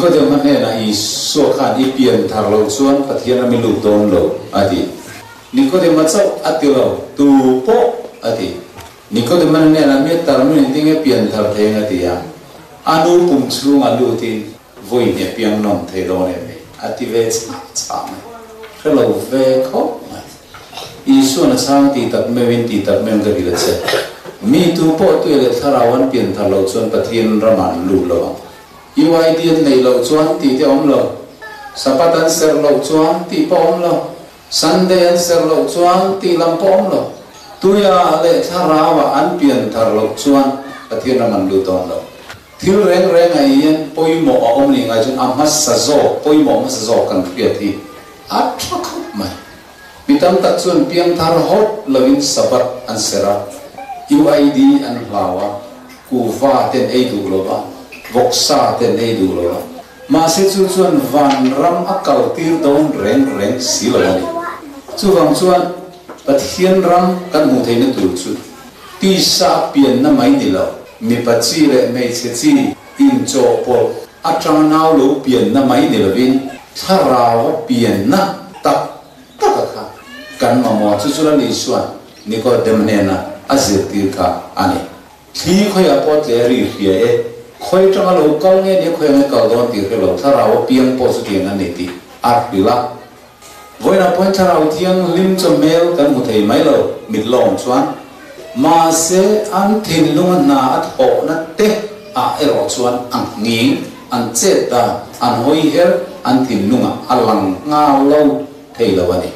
Nikodem na iso khan ipian tharlo chuan pathian ami lu don lo ati Nikodem chau atilo tu po ati Nikodem na mi tarmin tinge pian thar theng ati ya anu pum chung alu tin voi ne piang nom the lo ne ati ve cha ma hello ve kho iso na sang ti tak me win ti tak mem ga ila che mi tu po tu le tharawan pian tharlo chuan pathian raman lu lo iwai dian nei lo chuan ti te om lo sapatan ser lo chuan ti po om lo Sunday an ser lo chuan ti lam po om lo tuya le tharawa an pian thar lo chuan pathian raman lu ton lo thil reng reng ai yen poimo om ni ngai chun amas sazo poimo mas sazo kan khia thi a thak mai mitam tak chuan piang thar hot lovin sabat an sera uid an hlawa kuwa ten ei du lo ba voksa ten ei du lo ma se chu chuan van ram akal tir don reng reng silani chu wang chuan pathian ram kan mu theina tur chu ti sa pian na mai ni lo mi pachi le mei che chi in cho po atang nau lo pian na mai ni lovin tharawa pian na tak kha kan ma mo chu chu la ni suan Nikodem na azir tir kha ani thi khoya pot le ri fia e khoi tanga lo kal nge ni khoi nge kal don tir ke lo tharawa pian po su tiang ani ti ar pila voina point tharaw thiang lim cho mel kan mu thei mai lo mit long chuan ma se an thin lung na at ho na te a ero chuan ang nging an che ta an hoi her an thin lunga alang nga lo thei lo ani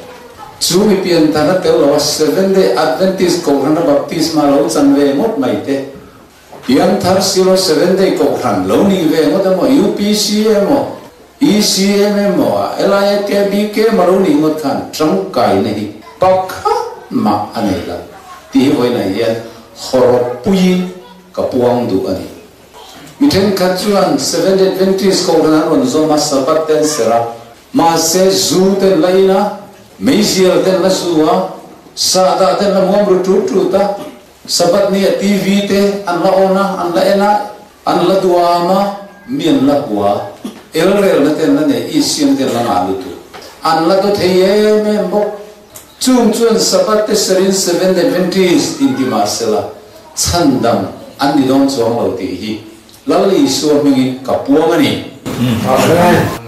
chu mi pian ta na te lo 7-day Adventist ko ran baptisma lo chan ve mot mai te pian thar silo 7-day ko ran lo ni ve mot mo UPCM mo ECM mo LIKBK maruni ngot khan trong kai nei pakha ma anela ti voi na yan horop pui ka puang du ani miten khachuan 7-day Adventist ko ran ron zo ma sabat ten sera ma se zu ten laina meisial ten la suwa sa da ten la mom ru tu ta sabat ni TV te an la ona an la ena an la duama mien la kwa elrel na ten na ne isian ten la ngalu tu an la to theye me mo chung chuan sabat te serin 7 Adventist in di marsela chandam an ni dong chong lo ti hi lali so mingi kapuang ani amen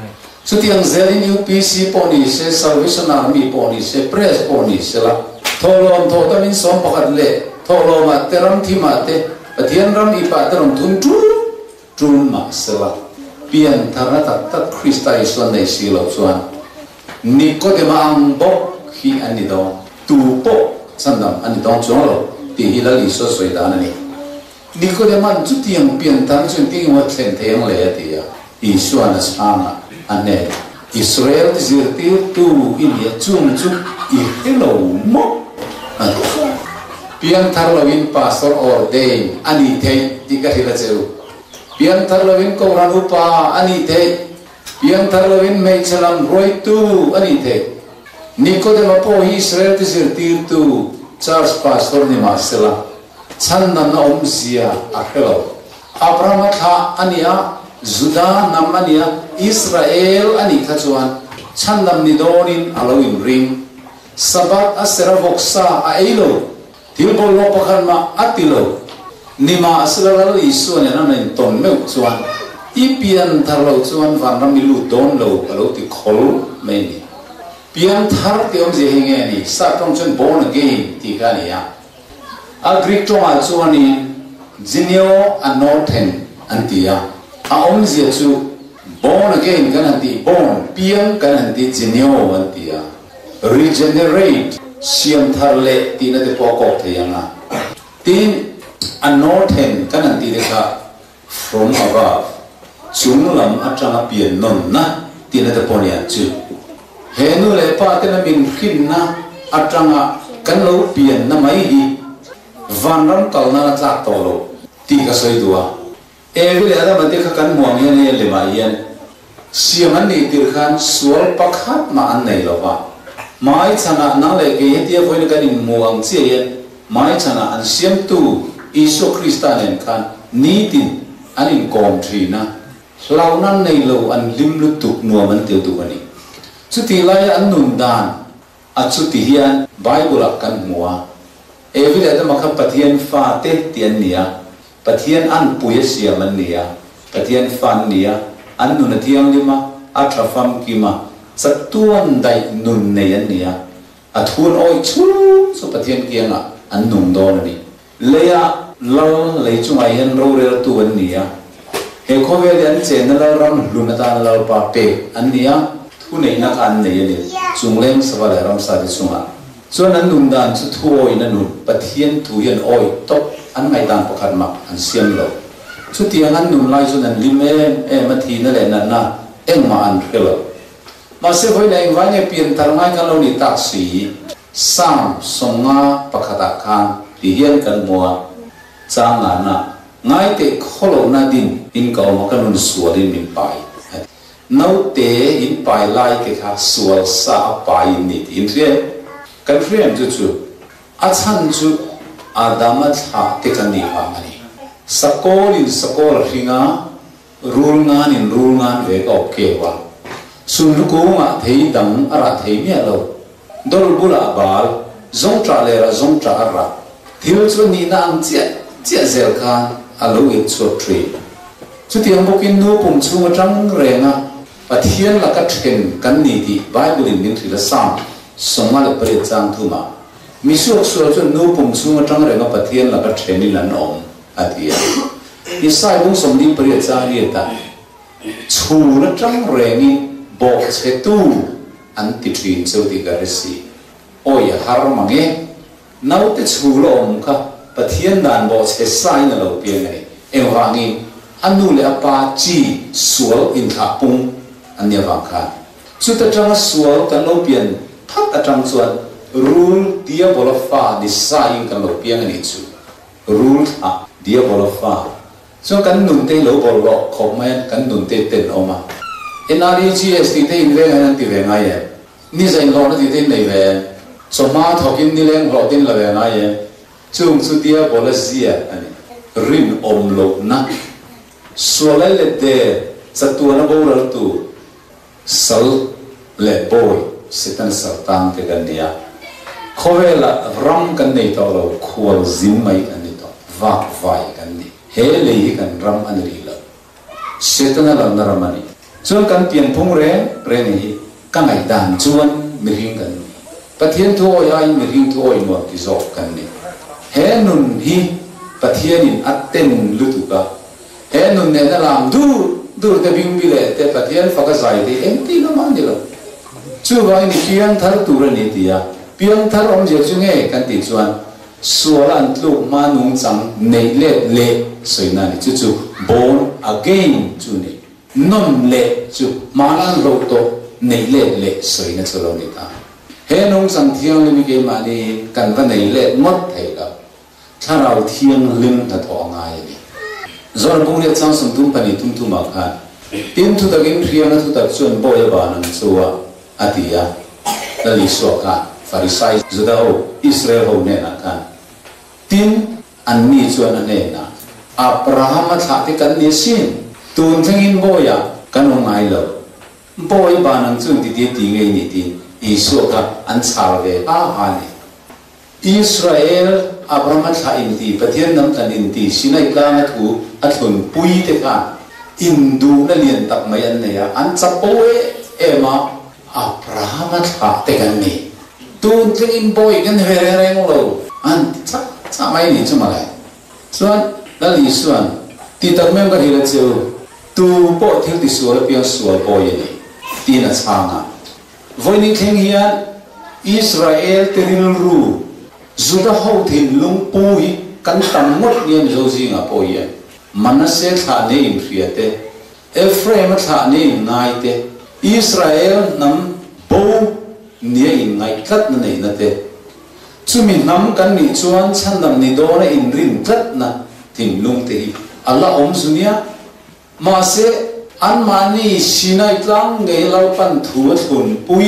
sutiang zelin UPC poni se Salvation Army poni se press poni se la tholom tho tamin som pakhat le tholoma teram thimate pathian ram ipa teram thun tun ma se la pian thara tak Christai son nei si lo chuan Nikodem ang bok hi ani do tu po sandam ani dong chong lo ti hi la li so soi dan ani Nikodem an chutiang pian tan chun ting wa thlen theng le ti ya isuan asana ane Israel zirtir tu ilia chung i hello mo pian thar lovin pastor ordain ani thei ti ka hila cheu pian thar lovin ko ranu pa ani thei pian thar lovin mei chalam roi tu ani thei Nikodem po Israel zirtir tu church pastor ni masela channa na omzia a hello Abraham tha ania Juda namania Israel ani khachuan chandam ni donin alawin ring sabat asera voksa a eilo tilbol lo pakhan ma atilo nima asla isu ne na nen ton me chuan ipian tharlo chuan vanram milu don lo alo ti khol me ni pian thar ti om je hinge ni sa tong chen born again ti ka ni ya agrik to ma chuan ni jinio anoten antia aom zia chu born again kan anti born piang kan anti jinio antia regenerate siam tharle tina te pokok theyanga tin anoten kan anti dekha from above chunglam atanga pian non na tina te ponia chu henu le pa tena min khinna atanga kan lo pian na mai hi vanram kalna tlak tolo ti ka soi duwa every ada mate ka kan muang yan le ma yan siaman ni tir khan sual pakhat ma an nei lo ba mai chana na le ke hetia voin kan in muang che yan mai chana an siam tu iso kristanen khan ni tin an in kom thina เรานั่นในเราอันลิมลุตุกนัวมันเตียวตัวนี้สุดที่ไล่อันนุนดานอันสุดที่เฮียนไบเบิลกันหัววิเดตมาขับปะเทียนฟ้าเตะเตียนเนียปะเทียนอันปุยเสียมันเนียปะเทียนฟันเนียอันนุนเทียงลิมาอัตราฟัมกิมาสัตวนใดนุนเนียนเนียอัทุนโอยชูสุปะเทียนเกียงอันนุนโดนนี่เลียเราเลยจุงไอเห็นเราเรือตัวเนียเฮโคเวเดียนเจนเรารำลุนตาเราปาเปอันเนียทุนเองนักอันเนียนี่จุงเล่งสบายรำสาดิจุงอ่ะส่วนนั้นนุนดานสุดทั่วอินันนุนปะเทียนทุยันโอยตกอันไม่ต่างประคันมักอันเสียมเราสุดที่อันนุนไล่ส่วนนั้นลิมมาทีนั่นแหละนั่นนะมาอันเรื่องมาเสียไปในวันนี้เปลี่ยนทางให้กันเราหนีตักสีสามสงาประคตะคานที่เฮียนกันมัวจางงานน่ะง่ายแต่ขโลนาดินอินเก่ามากันนุนสวดินมินไปนาเตอินไปไล่เกี่ยวสวสาไปนิดอินเรียกันเรียนจู่ๆอาจารย์จู่อาดามัดหาเทกันดีฟังอันนี้สกอลินสกอลหิงารูลงานอินรูลงานเวกออกเกี่ยวสุนลูกงาเทียดังอาราเทียเนี่ยเราดอลบุลาบาลจงจ่าเลระจงจ่าอาราที่เราชวนนี่นางเจ้าเซลคานอาลูอิชวดทรีสุดที่เราบอกินนูปุ่มชูมาจังเรงอ่ะปะเทียนละกัดเห็นกันนี่ที่ไบเบิลมินทรีละสามสมัยเปรียบจางทุมามิสุขส่วนจนนูปุ่มชูมาจังเรงอ่ะปะเทียนละกัดเห็นนี่ละน้องอาทิตย์ยิ่งใส่บุ้งสมดีเปรียบจางนี่ตาชูละจังเรงนี่บอกเสตูอันติปินเจ้าที่การสิโอ้ยฮาร์มังเงน่าจะชูลมค่ะปะเทียนดันบอกเสสายนั่นเราเพียงไงวางงี้อันนู้นเลยปาจีสวลอินทาปุงอันนี้วางค่ะสุดท้ายจังสวลกันเราเปลี่ยนทักจังส่วนรูลเดียบอลฟ้าดิสายกันเราเพียงนี่ชูรูลอ่ะเดียบอลฟ้าส่วนกันนุ่นเตะเราบอลล็อกของแม่กันนุ่นเตะเต้นออกมาNREGS ที่ได้อินเวงนั้นที่เวงไงนี่จะอินโลนั่นที่ได้ในเวงสมมาทอกินนี่เลี้ยงเราดินละเวงไงจุงสุดที่บอลเสียอันนี้รินอมโลนะส่วนเล็ดเดสัตว์นับเราตัวสัลเล็บอยสิตันสัตตังที่กันเนี่ยเขาเวลารำกันในตัวเราควรซิมไม่กันในตัววักไฟกันนี่เฮลีกันรำอันนี้ละสิตันเรานรมันนี่ส่วนการเปลี่ยนพงเร่นี่ก็ไม่ด่านชวนมิริงกันปะเทียนทั่วยัยมิริงทั่วอินวัดที่จบกันนี่เฮนุนฮีปะเทียนินอัตเต็นลุตุกะเฮนุนเนี่ยนั่นลำดูแต่บิงบิเลแต่ปะเทียนฟักใจที่เอ็มตีน้ำมันนี่ละช่วยนี่เพียงทาร์ตัวนี่ที่อ่ะเพียงทาร์อมเจ้าจุงเอกันติดชวนส่วนอันลูกมานุ่งจังในเล่สวยนั่นนี่จู่ๆ born again จู่นี่น้อมเละจุมาลันโลโตในเละสวยนะสุโรนิตาเฮนงสังเทียงลิมิเกมานีกันว่าในเละงดเถอะถ้าเราเทียงลิมถ้าท้องง่ายนี่จนบุญเนี่ยจังสมทุมปนิทุมมากฮะทีมทุกตะกินเทียงนะทุกตะชวนบ่อยบ้านันชัวอาทิยาแล้วลิสวกันฟาริสัยจุดเอาอิสราเอลเนี่ยนะกันทีมอันนี้ชวนอันนี้นะอับราฮัมมาถามที่กันเนี่ยสิตูนทั้งอินบ่อยกันองไงล่ะบ่อยบ้านันจุดที่ตีไงนี่ทีอิสวกันอันชาวเวอาหานี่อิสราเอลอับราฮัมมาถามอินทีประเทศนั้นกันอินทีสินัยกลางถูอัฐนปุยเตกันอินดูนั่นเรียนตักไม่อันเนี่ยอันจับโป้มาอับราฮัมมาถามเตกันนี่ตูนทั้งอินบ่อยกันเฮเรงเราอันจับไม่นี่จุมาเลยส่วนนั่นอิสวนที่ตักไม่กันเฮเลเจ้าตูโปที่ที่สวยเพียงสวยบ่อยนี่ที่นั่นช่างอ่ะวันนี้เที่ยงเฮียนอิสราเอลเตรินรูจุดเขาถิ่นลุงปุยกันตั้งหมดเนี่ยโจจิงอ่ะบ่อยมันน่าเสียท่านี่อินฟิเตเอฟเรมท่านี่ง่ายเตอิสราเอลนั้นบ่เนี่ยอินง่ายกัดนั่นเองนะเตจุมินำกันนี่ชวนฉันนำนี่โดนอินรินกัดนะถิ่นลุงเตยอัลลอฮ์อมสุนียมาเสอันมานี่สินัยกลางเงยเราปันถัวทุนปุย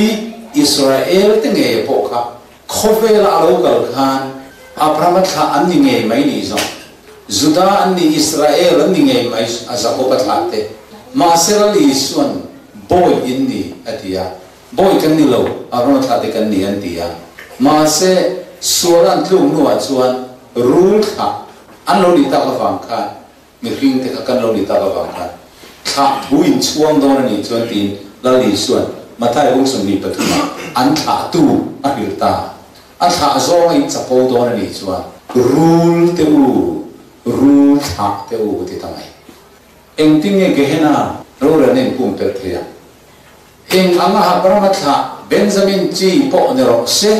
อิสราเอลตั้งเงยพวกเขาเขาเวลาเราเกิดขันอับราฮัมท่าอันนี้เงยไม่นี่จ้ะจุดาอันนี้อิสราเอลอันนี้เงยไม่อาจจะอุปถัมภ์เต ma serali suan boy inni atia boy kan ni lo aron tha de kan ni an tia ma se suran tlung nuwa chuan rule kha an lo ni ta ka wang kha mi ring te ka kan lo ni ta ka wang kha kha buin chuang don ni chuan tin la li suan mathai ung sum ni patuma an tha tu a hil ta a tha zo ngai chapo don ni chuan rule te u rule tha te u ti tangai eng ting nge gehena ro ra nen kum per thea eng anga ha parama tha Benjamin chi po ne ro se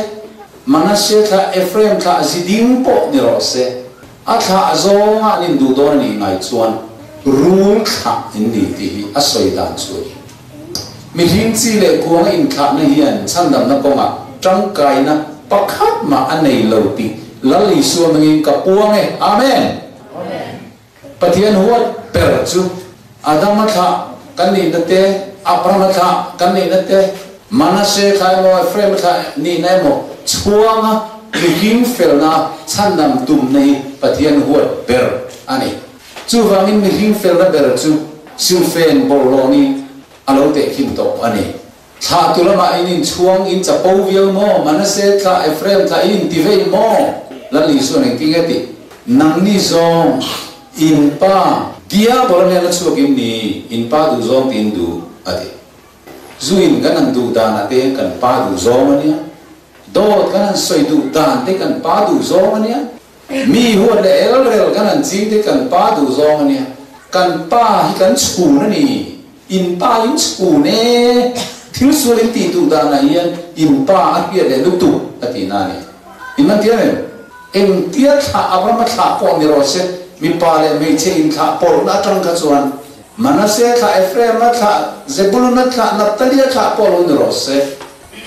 Manasseh tha Ephraim tha Ziding po ni ro se a tha zonga nin du don ni ngai chuan rule kha in ni ti a soi dan chui mi hin chi le kuang in kha na hian chandam na konga tangkai na pakhat ma anei lo ti lali su mangin ka puang e amen pathian huat per chu adam tha kan ni te Abraham tha kan ni te Manasseh tha mo Ephraim tha ni nai mo chuanga hing felna chandam tum nei pathian huat ber ani chu wangin mi hing felna ber chu silfen boloni alo te kim to ani tha tulama in chuang in chapo vial mo Manasseh tha Ephraim tha in tivei mo lali so ning tingati nang ni zong in pa dia bolane la chuakin ni in pa du zong tin du ati zuin ganan du dan ate kan pa du zong ania dot kanan soi du dan te kan pa du zong ania mi huat le el rel kanan jing te kan pa du zong ania kan pa hi kan chu na ni in pa in chu ne thil su le ti du dan na yan in pa a pia le lu tu ati na ni in man tia ne em tia tha Abraham tha po ni ro se mi pa le me che in tha por na tang ka chuan Manasseh tha Ephraim tha Zebulun tha Naphtali tha po lo ni ro se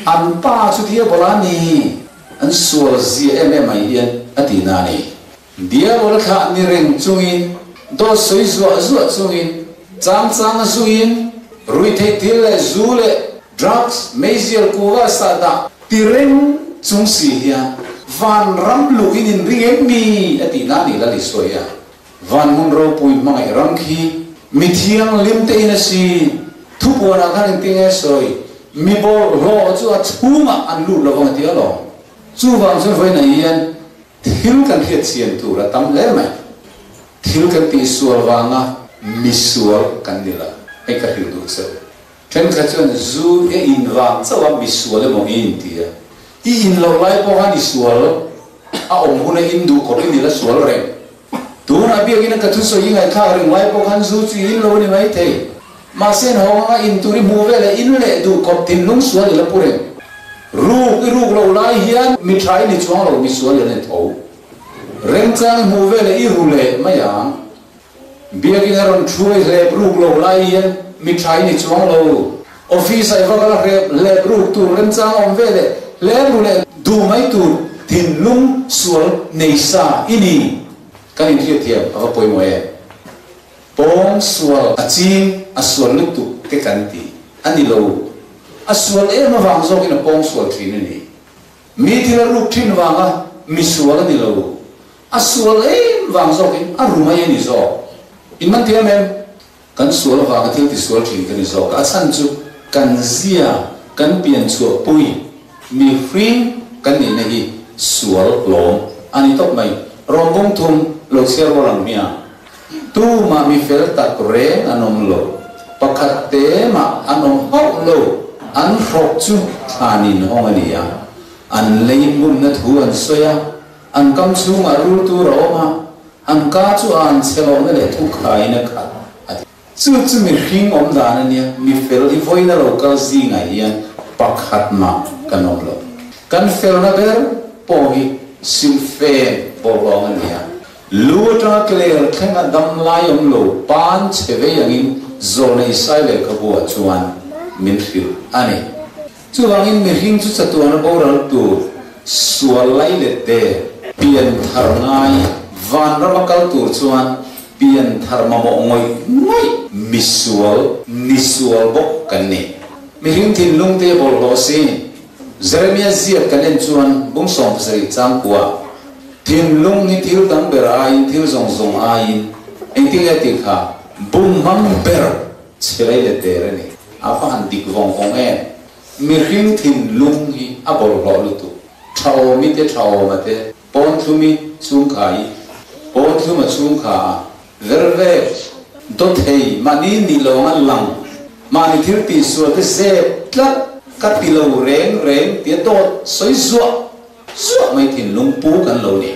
an pa chu thia bolani an sual zi em mai hian atina ni dia bol kha ni reng chungin do soi zua zua chungin chang chang zuin rui the til le zu le drugs mezial kuwa sada tireng chung si hian van ram lu in ring mi atina ni la li soya van mun ro pui mai ram khi mi thiang lim te in si thu po na kan ting e soi mi bol ro chu a chuma an lu lo wang tia lo chu wang so voi na yan thil kan hiat sian tu ra tam le mai thil kan ti sual wanga mi sual kan dila e ka hil du se ten ka chuan zu e in wang chawa mi sual le mo in tia I in lo lai po han sual a om huna in du ko ni la sual re tu na bi gina ka thu so yin ai kha ring lai po han zu chi in lo ni mai the ma sen ho nga in turi mu ve le in le du ko tin lung sual la pure ru lo lai hian mi thai ni chuang lo mi sual le tho reng chang mu ve le I ru le ma yang bi gina ron thui le ru lo lai hian mi thai ni chuang lo office ai va la le ru tu reng chang om ve le le du mai tu tin lung sual nei sa ini kan in hiat hiam ava poi mo e pong sual achi asual lu tu ke kan ti ani lo asual e ma wang zo in pong sual thin ni mi ti la lu thin wanga mi sual ni lo asual e wang zo in a ru mai ni zo in man ti men kan sual wanga ti sual thin kan ni zo ka san chu kan zia kan pian chu pui mi free kan ni nahi sual lom ani top mai rombong thum lo siar walang mia tu ma mi fel tak re anom lo pakhat te ma anom hok lo an hok chu anin hong ania an leimun na thu an soya an kam chu ma ru tu ro ma an ka chu an chelo na le thu khai na kha chu mi hring om dan ania mi fel I voina lo kal zi ngai hian pakhat ma kanom lo kan fel na ber po hi sim fe bo long ania lu ta clear thang dam lai om lo pan cheve yangin zone sai le khabu chuan min fil ani chu wangin mi hing chu chatuan boral tu sual lai le te pian thar ngai van ramakal tur chuan pian thar ma mo ngoi ngai misual nisual bok kan ni mi hing thin lung te bol lo si Jeremiah ziat kanen chuan bung som sari chang kwa thin lung ni thil dang ber ai thil zong zong ai eng ti kha bung mang ber chelai le te re ni apa han dik vong en mi ring thin lung hi abol ro lu tu thao mi te thao ma te pon thu mi chung khai pon thu ma chung kha verve dot hei mani ni lo ngan lang mani thir ti su te se tlat ka ti lo reng ti dot soi zuo mai thin lung pu kan lo ni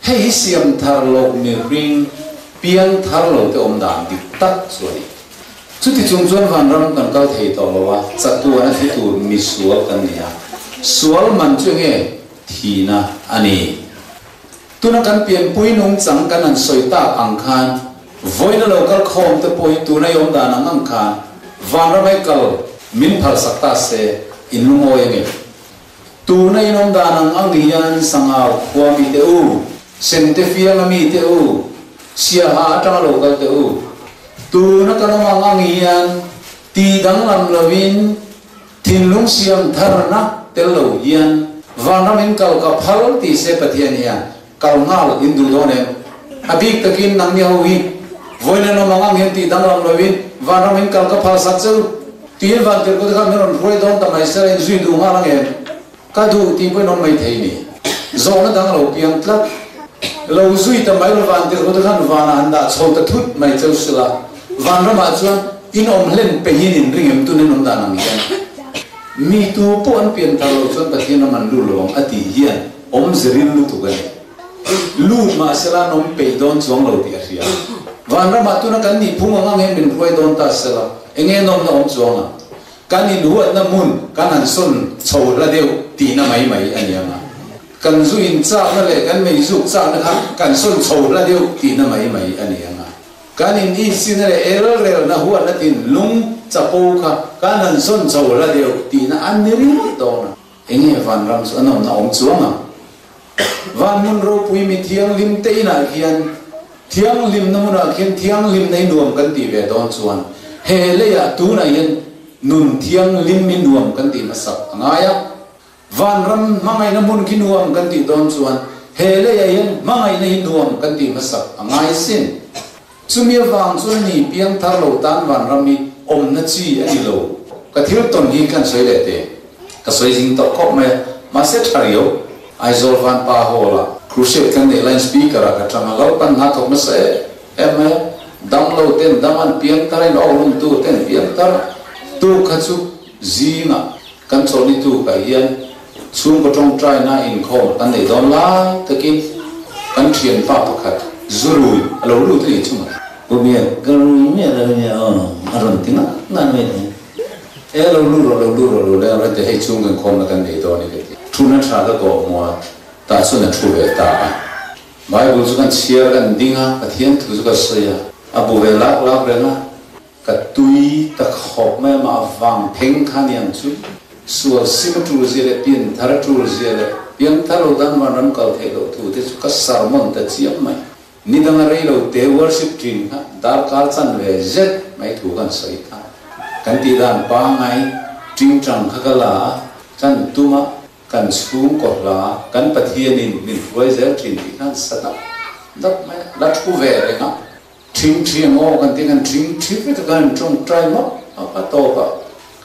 hei siam thar lo mi ring piang thar lo te om dan dik tak su ni chu ti chung chuan van ram kan kal thei to lo wa chatu an thi tu mi sual kan nia sual man chu nge thina ani tuna kan pian pui nung chang kan an soi ta ang khan voina local khom te poi tuna yom dan ang khan van ram ai kal min phal sakta se in lungo yenge tuna inom dan ang lian sangau khwa mi te u sen te fiang mi te u sia ha ta local te u tu na kana mangang ian ti dang lam lovin thin lung siam tharna telo ian vanamin kal ka phal ti se pathian ya kal ngal indu done abik takin nang ni howi voina no mangang hian ti dang lam lovin vanamin kal ka phal sak chu ti van ter ko ka meron roi don ta mai sa zui du nga lang en ka du ti poi non mai thei ni zo na dang lo piang tlat lo zui ta mai lo van ter ko ka vana anda chho ta thut mai chau sila van rama chuan in om len pe hin in ringem tu nen om da nang hian mi tu po an pian ta lo chuan pathian man lu lo ati hian om zeril lu tu gan lu ma sela nom pe don chuang lo ti a ria van rama tu na kan ni phung ang hen bin roi don ta sela enge nom na om chuang kan ni lu na mun kan an sun chho la deu ti na mai anianga kan zu in cha na le kan mei zu cha na kha kan sun chho la deu ti na mai anianga kanin i sinare error na huwa na tin lung chapo kha kanan son chaw la deu ti na anri do na enge van ram so anom na om chuanga van mun ro pui mi thiang lim te ina hian thiang lim na mun a khian thiang lim nei nuam kan ti ve don chuan he le ya tu na yen nun thiang lim min nuam kan ti ma sak angaya van ram mangai na mun ki nuam kan ti don chuan he le ya yen mangai na nuam kan ti ma sak angai sin sumia vang chuan ni piang thar lo tan van rami om na chi ani lo ka thil ton hi kan soi le te ka soi jing to khop me ma se thario ai zol van pa hola crucial kan de line speaker ka tama lo pan na thok ma se em download ten daman piang thar no lum tu ten piang thar tu kha chu zinga kan choli tu ka hian chung ko tong try na in khom kan nei don la takin kan thian pa pakhat zurui alo lu te chuma Bobia, kalau ini ada punya orang tina, nggak ada. lo lu le ra te hei chung kan khom na kan nei do ni ke thu na tha da ko mo ta su na thu ve ta bible chu kan chia kan dinga pathian thu chu ka soya abu ve lak re na ka tui ta khop me ma wang theng khan yang chu sual sim tu zile pin thar tu zile pian tharo dan man ram kal the lo thu te chu ka sermon ta chiam mai ni dang rei lo te worship team ha dar kal chan ve zet mai thu kan soi ta kan ti dan pa ngai ting chang khakala chan tuma kan chung ko la kan pathian in min roi zel thin ti kan sata dak mai la thu ve re na ting o kan ti kan ting ve ta kan trong try mo apa to ka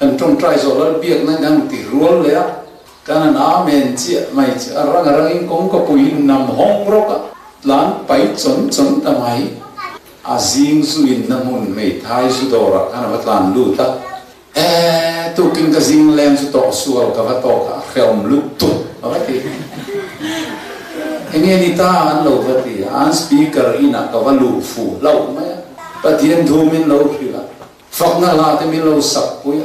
kan trong try zo la biak na dang ti rol le kan na men chi mai chi arang in kong ko pui nam hong ro ka lan pai chon ta mai azing su in namun mei thai su dora kana watlan lu ta tu king ka zing lem su to sual ka va to ka khelm lu tu avati enge ni ta an lo vati an speaker ina ka va lu fu lo ma pathian thu min lo khila fak na la te min lo sak pu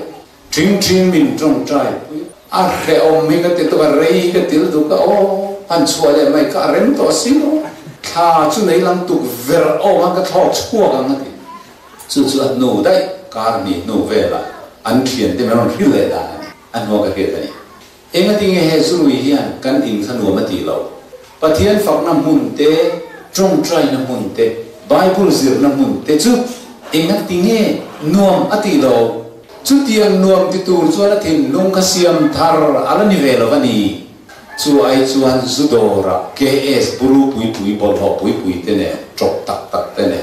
ting min trong trai pu a khe om mi ka te to ka rei ka til du ka o an chuale mai ka rem to sino kha chu nei lang tu ver o ma ka tho chua ka ngati chu no dai kar ni no vela an thian te meron hil le da an ho ka he tani enga ting he su wi hian kan in khanu ma ti lo pathian fak na mun te trong trai na mun te bible zir na mun te chu enga ting he nuam ati lo chu tiang nuam ti tur chu la thin lung ka siam thar ala ni velo vani chu ai chuan zudora ks buru pui bol ho pui te ne chok tak te ne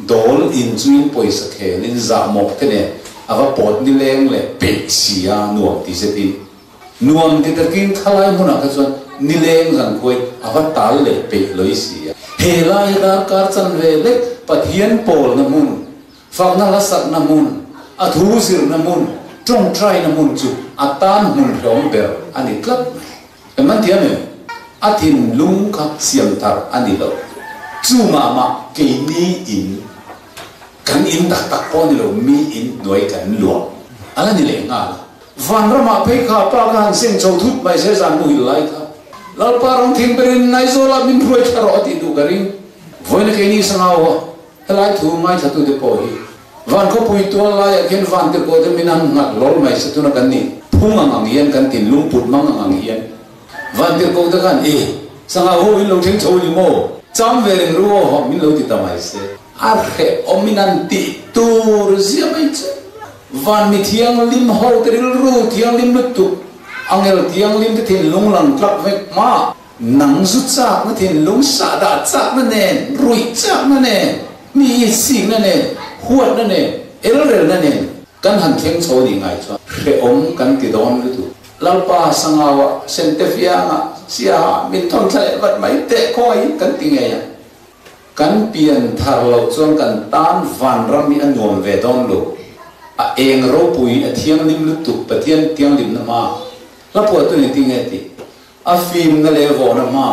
dol in chuin poisa khel in za mok te ne ava pot ni leng le pe sia nuam ti se ti nuam ti takin khalai muna ka chuan ni leng ran koi ava tal le pe loi sia he lai dar kar chan ve le pathian pol na mun fak na la sak na mun a thu sir na mun trong trai na mun chu atan mun rom ber ani klap man tiam me athin lung kha siam tar ani lo chu ma ke ni in kan in tak tak po ni lo mi in noi kan lo ala ni le nga van rama pe kha pa kan sing chau thut mai se jan mu hi lai kha lal pa rong thing berin nai zo la min roi tharo ti du garing voi na ke ni sangaw helai thu mai thatu de po hi van ko pui to la ya ken van te ko de minan ngat lol mai se tu na kan ni phung ang hian kan tin lung put mang ang hian van te ko de kan sangaw ho in lo thing chau ni mo cham ve reng ru ho min lo ti ta mai se arhe ominanti tur zia mai che van mi thiang lim ho teril ru thiang lim lutu angel thiang lim te thin lung lang klak vek ma nang zu chak na thin lung sa da chak na nen rui chak na nen mi sing na nen huat na nen elrel na nen kan han theng cho ni ngai cho re om kan ti don lu tu lalpa sangawa sentefia nga sia min thong thale vat mai te khoi kan ti nge ya kan pian thar lo chuan kan tan van rami an nuam ve don lo a eng ro pui a thiang lim lu tu pathian tiang lim na ma la po tu ni ti nge ti a film na le vo na ma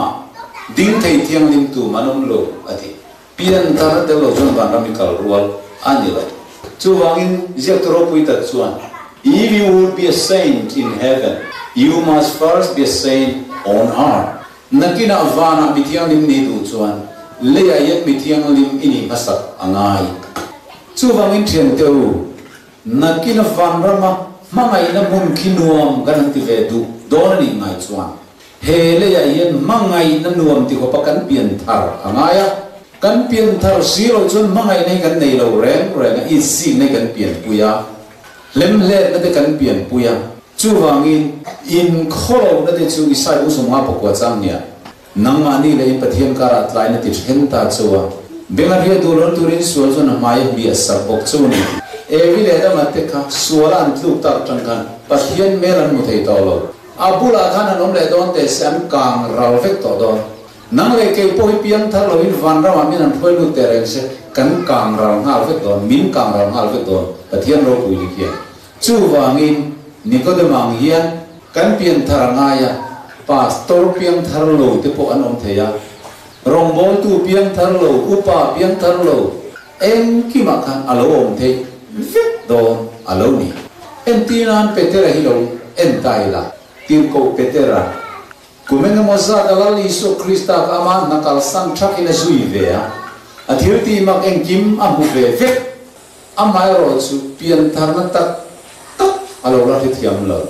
ding thei thiang lim tu manom lo ati pian thar de lo chuan van rami kal rual ani lo chu wangin zia tro pui ta chuan if you would be a saint in heaven you must first be a saint on earth nakina vana mi thiang lim ni du chuan le ya yet mi thiang lim ini masak angai chu wangin thian teu nakina van rama mangai na mun kinuam gan ti ve du don ni ngai chuan he le ya yen mangai na nuam ti ko pakan pian thar angaya kan pian thar zero chun mangai nei kan nei lo reng reng i si nei kan pian puya lem le na de kan pian puya chu wangin in kholo na de chu isai u suma pokwa chang nia nangma ni le pathian kara tlai na ti then ta chuwa benga ria dolor turin sual so na mai bi asar bok chu ni evi le da matte kha sualan tluk tak tang kan pathian melan mu thei to lo abula khana nom le don te sam kang ral vek to don nang le ke poi pian thar lo in van ra min an phoi lu te reng se kan kang ral ngal vek don min kang ral ngal vek don pathian ro pui li kia chu wangin nikodemang hian kan pian thar nga ya pastor piang thar lo te po anom theya rongbol tu piang thar lo upa piang thar lo en ki ma khan alo om the vek don alo ni en tinan petera hilo en taila tin ko petera kumenga moza dalali so krista ama nakal sang thak ina zui ve a athir ti mak en kim amu ve vek amai ro chu pian thar na tak tak alo ra thi thiam lo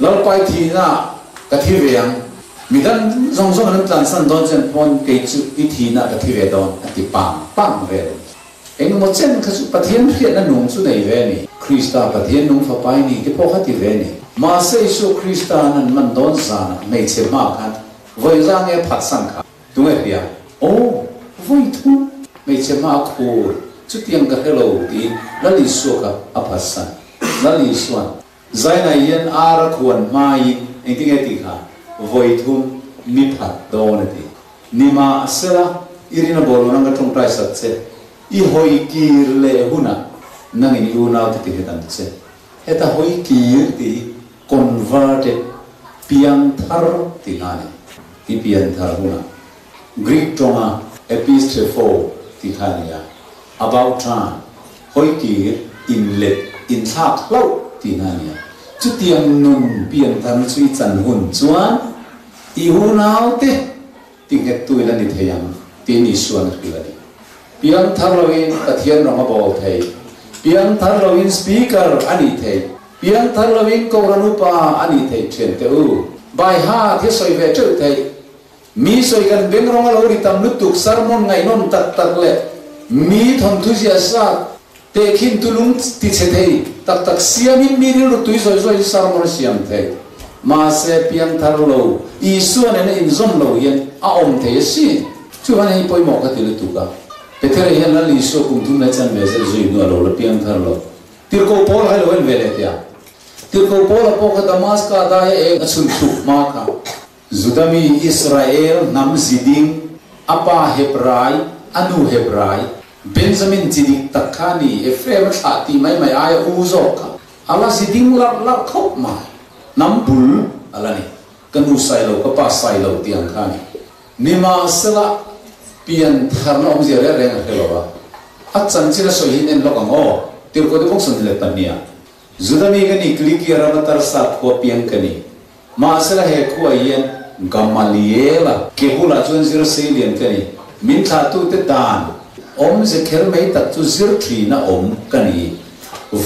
lal pai thi na ka thi ve ang midan zong zong an tan san don chen pon ke chu i thi na ka thi ve don ati pang ve eng mo chen ka su pathian phiat na nung chu nei ve ni krista pathian nung fa pai ni ke po kha ti ve ni ma se su krista nan man don san nei che ma khan voi ra nge phat sang kha tu nge pia o voi thu nei che ma khu chu tiang ka hello ti la li su ka aphat san la li suan zai na yen ara khuan mai eng ti nge ti kha voi thum mi phat don ti nima asela irina bolona nga thong tai sat che i hoi kir le huna nangin una ti hetan che heta hoi kir ti converted piang thar ti ngani ti piang thar huna greek tonga epistrophe ti khania about time hoi kir in let in thak lo ti ngania chu tiang nun piang thar chui chan hun chuan i hunau te ti het tu la ni theyam ti ni suan kilani piang thar lovin pathian rama bol thei piang thar lovin speaker ani thei piang thar lovin koranupa ani thei chen te u bai ha the soi ve chu thei mi soi kan beng rong lo ri tam lutuk sermon ngai non tak tak le mi thom thu sia sa te khin tulung ti che thei tak tak siamin mi ri lu tui soi soi sermon siam thei ma se piang thar lo i suan ene in zom lo yen a om thei si chu han ei poi mo ka ti lu tu ka เทเรียนนั่นลิโซกุมทุนนั่นจันเวสจุยนัวโลลเปียงทาร์โลติร์โกโพลให้เราเห็นเวเลตียติร์โกโพลพวกดามัสกาได้เองสุนทุกมาค่ะจุดมีอิสราเอลนำซิดิงอาปาเฮบรายอนุเฮบรายเบนจามินซิดิกตักขานีเอฟเรมชาติไม่อายอูโซค่ะอาลาซิดิงลักเข้ามาน้ำบุลอะไรนี่กันอุไซโลก็ป้าไซโลเตียงขานีนิมาสละเปลี่ยนทางน้องเจริญแรงเหรอวะอาจารย์ที่เราสอยเห็นโลกังโอติร์โกที่พวกสนเลตันเนี่ยจุดมีกันนี่คลิกยารามาตาร์สัตว์ขัวเปียงกันนี่มาสละเฮขัวเย็นกัมมาลีเอล่ะเกี่ยวกับจวนซิร์เซเลียนกันนี่มินทาตุเตตานจะเคลไม่ตัดจุดซิร์ทรีนะกันนี่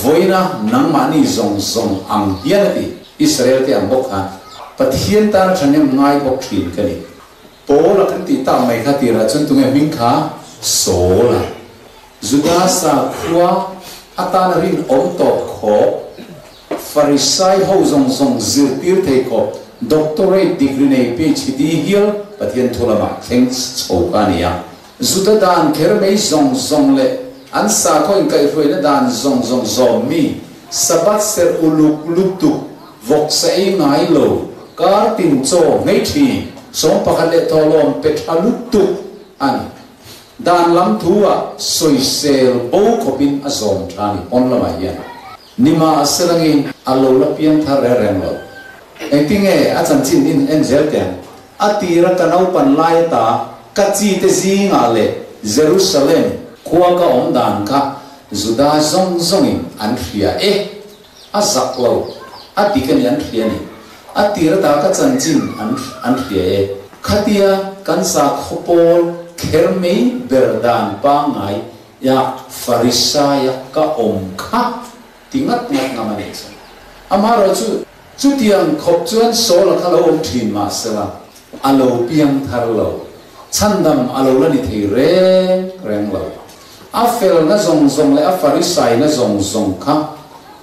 วยนะนังมานี่ซงอังเฮียนที่อิสราเอลที่อังบกฮะปฏิเฮียนตาฉันยังง่ายบกทรีนกันนี่โปละกันติตามไม่ขัดตีระจนตรงนี้มิงขาโซละจุดาสักขัวอัตานรินตอกขอฟาริสัยเขาซงซิร์ติร์เทคอด็อกเตอร์เรตดีกรีในพีเอชดีเฮียปฏิเฮียนทุลามาเข่งโฉกันนี่อ่ะจุดาดานเคร์ไม่ซงเล่อันสักคนไกลรวยนะดานซงมีสบัดเซอร์อุลุกตุวกเซย์ไงโลการตินโจไม่ทีสองปากเลทอลอมเป็ดฮาลุตุอันด้านลำทัวสวยเซลโบกบินอซอมทานีอนละมาเยันนิมาอัสลังอินอัลลอฮ์เพียงทาร์เรนโลเอ็งทิ้งอาจารย์จินอินเอ็นเซลเตนอาตีรักันเอาปันไลตากัจจิตซิงอาเลเยรูซาเล็มขวากอมดานกะจุดาซงอินอันเฟียอาซักโลอาติกันยันเฟียนี่อาตีรัตากัจจินอันเฟียขัดยากันสักขบอลเคร์มีเบอร์ดานปังไงยาฟาริสายกะอมค่ะติงัดงามันเองอามาเราจุดยังขบจวนโซลคาร์ลอมทีมาสละอาโลเปียงทาร์โลฉันดำอาโลลันิทีเร่งโลอาเฟลน่ะซงเลยอาฟาริสายน่ะซงค่ะ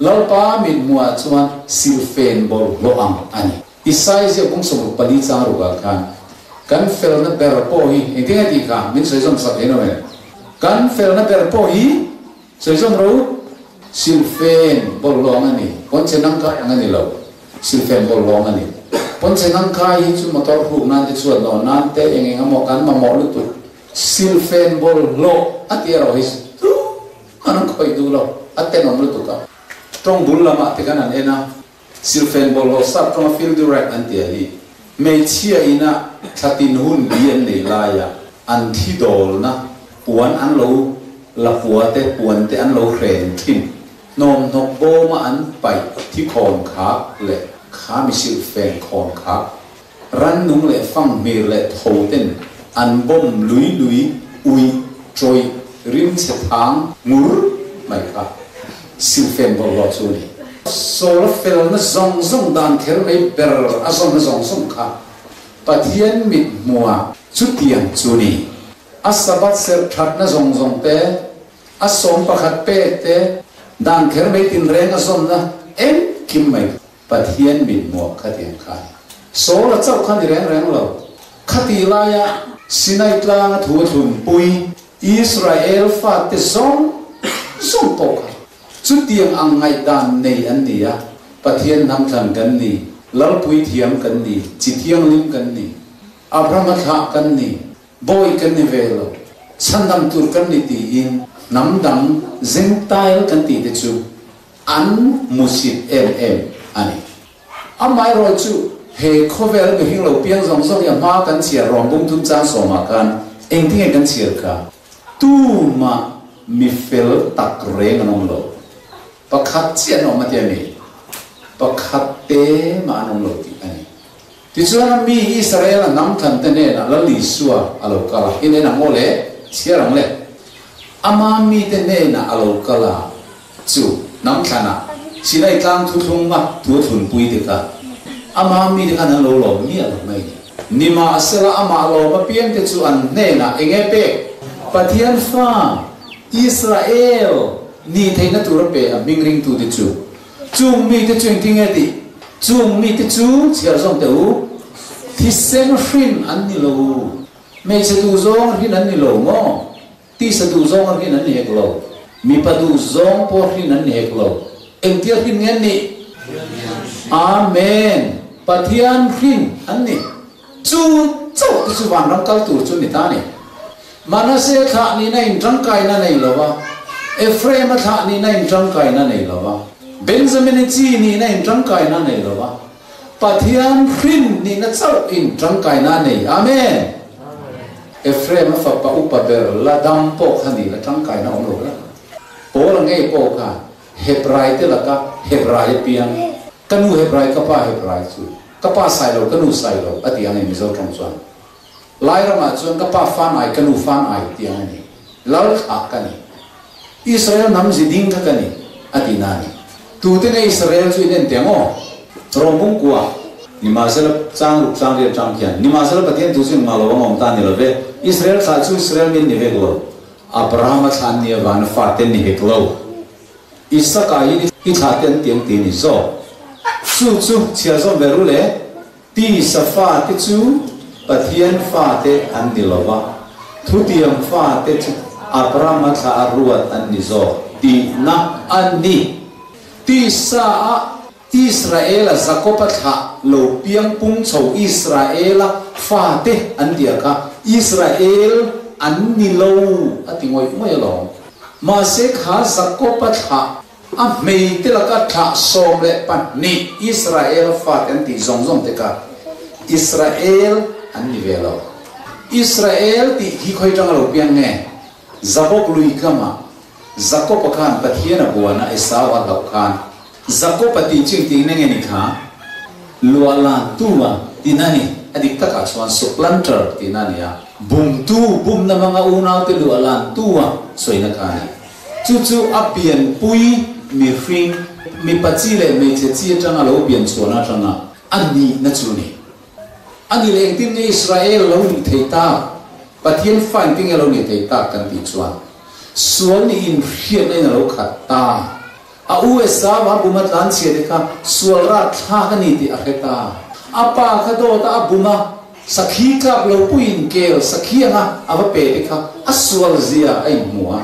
เราป้ามิดมัวชวนซิลเฟนบอลโลอังอันนี้อิสายเสียบุ้งสมุปนิจารุกากันเฟลน่ะเบอร์โปฮีเอ็งที่ไหนดีค่ะมินสวยจงสักเห็นไหมกันเฟลน่ะเบอร์โปฮีสวยจงรู้ซิลเฟนบอลลองอันนี้คนเชนังกายอันนี้เราซิลเฟนบอลลองอันนี้คนเชนังกายจุดมอเตอร์หูนั่นที่ส่วนนอนนั่นแต่เองมองกันมาหมอลุตุซิลเฟนบอลโลอันที่เราเห็นดูอันนั้นคอยดูเราอันเต้นนอนลุตุกันตรงบุลละมาที่กันนั่นเองนะซิลเฟนบอลโลสับตรงฟิลดูเรกอันที่อะไรไม่เชื่ออินะชัตินหุ่นเบียนในลายอันที่โดนนะปวนอันเราละปัวแต่ปวนแต่อันเราเครนทิ้งนมนกโบมาอันไปที่คอนขาเลยขามีซิลเฟนคอนขารันนุ่งเลยฟังเมร์เลยโทเต้นอันบ่มลุยอุยจอยริมเสทางงูไม่ค่ะซิลเฟนบอลลูนนี่โซลเฟลน่ะซงดานเคร์ไม่เบอร์อาซงน่ะซงค่ะปะเทียนมิดมัวจุดเทียนจูนี่อาสบัดเซอร์ทัดน่ะซงเตะอาสมปะขัดเปเตะดานเคร์ไม่ตินเรงอาซมนะคิมไม่ปะเทียนมิดมัวขัดเทียนค่ะโซลเจ้าขันที่เรงเราขัดที่ลายสินัยกลางถูทุนปุยอิสราเอลฟาดซงปกจุดเทียงอังไงดานในอันนี้ปะเทียนนำทันกันนี่ลลปุยเทียมกันนี่จิตเทียงลิมกันนี่อับรามัทกันนี่บอยกันนี่เวลฉันดำตุรกันนี่ตีอินน้ำดำเซนไตล์กันตีเดจูอันมุสิดอันนี้อาไม่รอจูเฮโคเวลไปหิ้งเราเปียงซงอย่างมากันเชียร์รองบุ้งทุนจ้าสมากันเองที่เห็นกันเชียร์กันตู้มามีเฟลตักเรงน้องเราประคัดเชียร์น้องมาเทียมีประคัดเตมาน้องเราที่อันนี้ที่ส่วนมีอิสราเอลน้ำทันเตเน่ละลิสัวอาลูกาลาอินเนนังโมเลเชียร์รังเลอามามีเตเน่นะอาลูกาลาจูน้ำทันอ่ะสิได้กลางทุทุงมาทุนปุยเด็กอามามีเด็กนั้นโลมีอะไรไม่นิมาเสละอามาโลมาเพียงแต่จูอันเน่นะเองเป๊ะปะเทียนฟ้าอิสราเอลนี่เทนตัวเป๊ะมิงริงตัวเดจูมีเดจูทิ้งเอติจูมีเดจูเชื่อส่งเต๋อที่เซนฟินอันนี้โลไม่ใช่ตัวซองที่นั่นนี่โลงอ ti sa du zong ar hin an hek lo mi pa du zong por hin an hek lo eng tia hin ngen ni amen pathian hin an ni chu chau chu wan ram kal tur chu ni ta ni Manase kha ni na in trăng kai na nei lo wa Ephraim kha ni na in trăng kai na nei lo wa Benjamin chi ni na in trăng kai na nei lo wa Pathian hin ni na chau in trăng kai na nei amen Ephraim fa pa upaber la dam po khani la trăng kai na om lo la po la ngai po kha Hebrai te la ka Hebrai pian kanu Hebrai ka pa Hebrai chu ka pa sai lo kanu sai lo ati ane mi zo trong chuan lai rama chuan ka pa fan ai kanu fan ai ti ane lal kha ka ni Israel nam ziding ka ni ati na ni tu te ne Israel chu inen tengo rombung kwa ni ma sel chang rup chang le chang kyan ni ma sel patien tu sin ma lo ngom ta ni lo ve Israel kha chu Israel min ni ve go Abraham khan ni van fa ten ni he klo Isaka i tha ten tiang ti ni so chu chia zo ve ru le ti sa fa ti chu pathian fa te an ni lo wa thu tiang fa te chu Abraham kha ruat an ni zo ti na an ni ti sa Israel Jacob kha lo piang pung chho Israel fa te an dia ka Israel an ni lo ati ngoi moi lo ma se kha Jacob kha a mei te la ka tha som le pan ni Israel fa an ti zong zong te ka Israel an ni velo Israel ti hi khoi tang lo piang ne Jacob lui kama Jacob khan pathian buana Esau lo khan Jacob ti ching ting ne nge ni kha luala tuwa tinani adik taka chuan supplanter tinani ya bum tu bum na mga unaw te luala tuwa soina kani chu apian pui mi fring mi pachile me che chi tanga lo pian chona tanga ani na chuni ani le tin ne Israel lo ni theita pathian fan ting lo ni theita kan ti chuan sual ni in hian ne lo khatta a USA wa buma tlan che de ka sual ra tha ka ni ti a kheta apa kha do ta buma sakhi ka lo puin ke sakhi nga ava pe de ka aswal zia ai muwa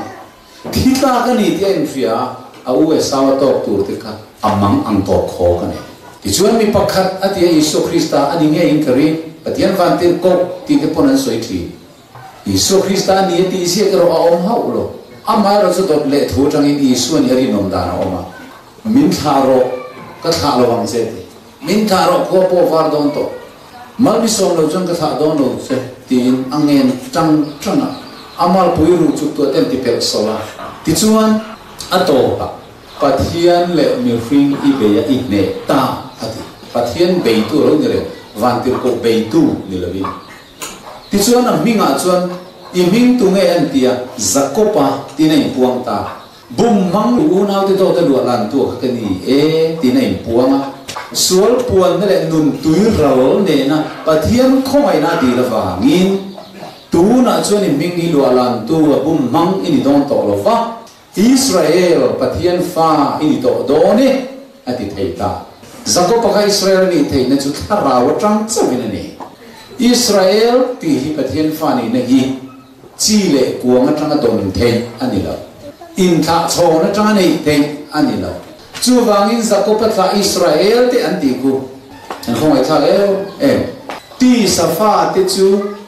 thita ka ni ti en fia a USA wa tok tur te ka amang ang to kho ka ne ti chuan mi pakhat atia Yesu Krista ani nge in kari patian van tin ko ti te ponan soi thi Yesu Krista ni ti sia ka ro om hau lo amai ro chu dot le thu tang in Yesu ni ri nom da na oma min tharo ka tha lo wang se min tharo ko po var don to mal mi som lo jang ka tha don lo se tin angen chang changa amal pui ru chu to tem ti pel sola ti chuan ato pa pathian le mi ring i be ya i ne ta ati pathian be tu ro ni re van tir ko be tu ni lo vi ti chuan a minga chuan i ming tu nge an tia Jacoba ti nei puang ta bum mang u nau te to te lu lan tu ka ni ti nei puanga sual puan ne le nun tui rawol ne na pathian khoi na di la wangin tu na chuan i ming ni lu lan tu bum mang ini don to lo wa Israel pathian fa ini to do ne ati theita Jacob ka Israel ni thei na chu thara wa tang chawin ni Israel ti hi pathian fa ni na hi chi le kuang atanga don thei ani lo in tha cho na tanga nei thei ani lo chu wangin Jacob tha Israel te an ti ku an khong ai tha le ti sa fa te chu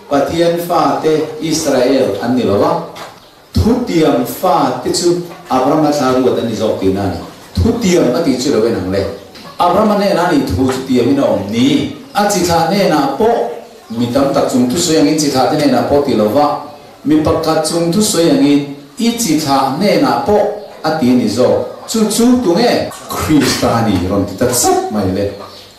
pathian fa te Israel ani lo wa thu tiam fa te chu Abraham tha ru an ni zok ti na ni thu tiam ati chu lo nang le Abraham ne na ni thu tiam ina om ni a chi tha ne na po mi tam tak chung tu so yang in chi tha te ne na po ti lo wa mi pakhat chung tu so yang in i chi tha ne na po ati ni zo chu tu nge Christiani ron ti ta sap mai le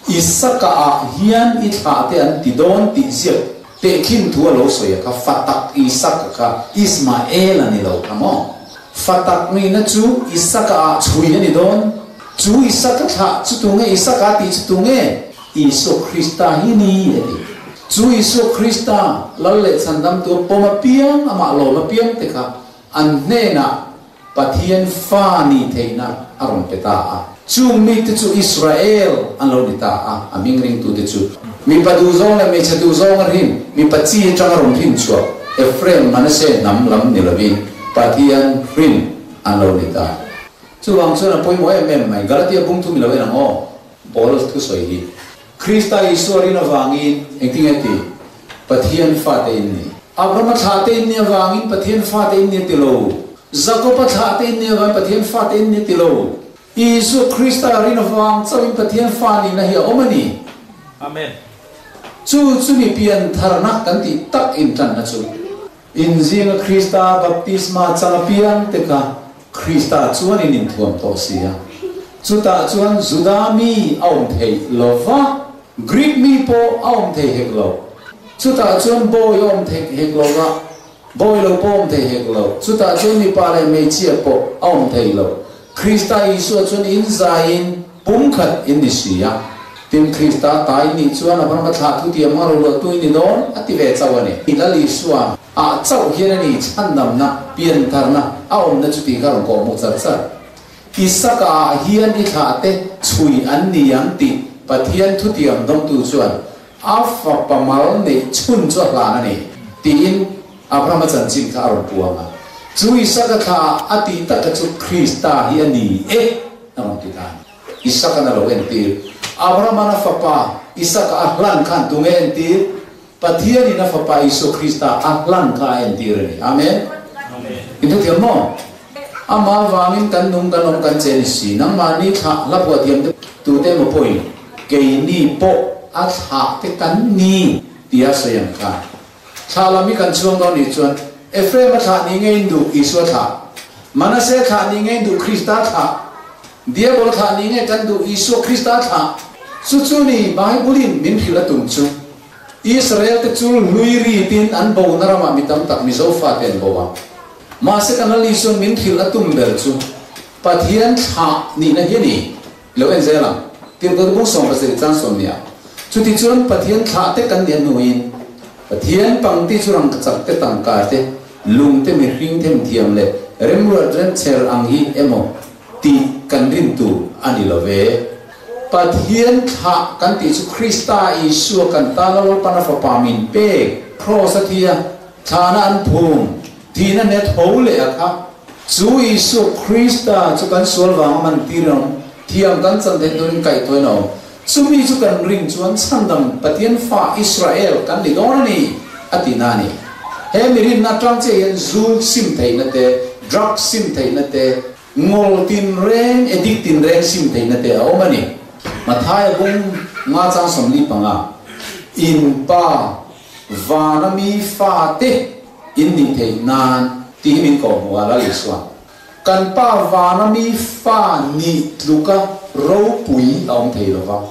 Isaka a hian i tha te an ti don ti zia te khin thu lo so ya ka fatak Isaka ka Ismael ani lo kamo fatak ni na chu Isaka a chui ani don chu Isaka tha chu tu nge Isaka ti chu tu nge Isu Krista hi ni ani chu Isu Krista lalle sandam tu poma piang ama lo ma piang te kha an ne na pathian fa ni theina aron peta a chu mi te chu Israel an lo ni ta a aming ring tu te chu mi pa du zong la me cha du zong rin mi pa chi chang ron rin chu Ephraim Manasseh nam lam nilabi Pathian Rin Anonita chuwang chuna poimo mai Galatia bung tu milawe nang o Paul tu soihi Krista Isorina wangin engtingeti Pathian fate inni Abraham thate inni wangin Pathian fate inni tilo Jacob thate inni wangin Pathian fate inni tilo Isu Krista rina wang chawin Pathian fani na hi omani Amen chu ni pian tharna kanti tak in tan na chu Injil Krista baptisma chalapian teka Krista chuan in thuam to sia chuta chuan Judami aum thei lova Greek mi po aum thei heklo chuta chuan boy aum thei heklova boy lo po aum thei heklo chuta chuan mi pare me chia po aum thei lo Krista Isu chuan in zain pumkhat in sia tim Krista tai ni chuan abang tha thu ti amaro lo tu ni don ative chawane ilali suwa a chau hian ani chandam na pian tharna aum na chuti ka ko mo char char isaka hian ni tha te chui an ni yang ti Pathian thu tiam dong tu chuan afa pamal ne chun chu la ani tin Abraham chan chin kha ro puanga chu isaka tha ati ta chu Krista hian ni nang ti ta isaka na lo en ti Abraham na fapa isaka ahlan khan tu nge en ti Pathian ina fapa Isu Krista ahlan kha en ti re amen itu tiam mo ama wangin kan nung kanom kan chen si nang mani tha la po tiam tu te mo poi ke ni po a tha te kan ni tia sayang ka thalami kan chuang do ni chuan Ephraim tha ni nge ndu Isu tha Manasseh tha ni nge ndu Krista tha Diabol tha ni nge kan du Isu Krista tha chu chu ni Bible min phila tum chu Israel te chu luiri tin an bo narama mitam tak mi zo fa ten bowa ma se kan ali so min thil atum bel chu Pathian tha ni na hi ni lo en zela tin ko bu som se chan som nia chu ti chuan Pathian tha te kan nian nuin Pathian pang ti churang chak te tang ka te lung te mi hring them thiam le remro dren cher ang hi emo ti kan rin tu ani lo ve Pathian tha kan ti chu Krista Isu kan talawal pana fa pamin pe cross athia thana an phum tina net hole akha chu Isu Krista chu kan solwang man tiram thiam kan chan den dorin kai toino chumi chu kan ring chuan chandam Pathian fa Israel kan ni donani atinani he mirin na tang che yen zul sim thei na te drug sim thei na te ngol tin reng addict tin reng sim thei na te omani Mathai bung nga chang somli panga in pa vanami fa te in ni thei nan ti min ko wala liswa kan pa vanami fa ni luka ro pui aum thei lova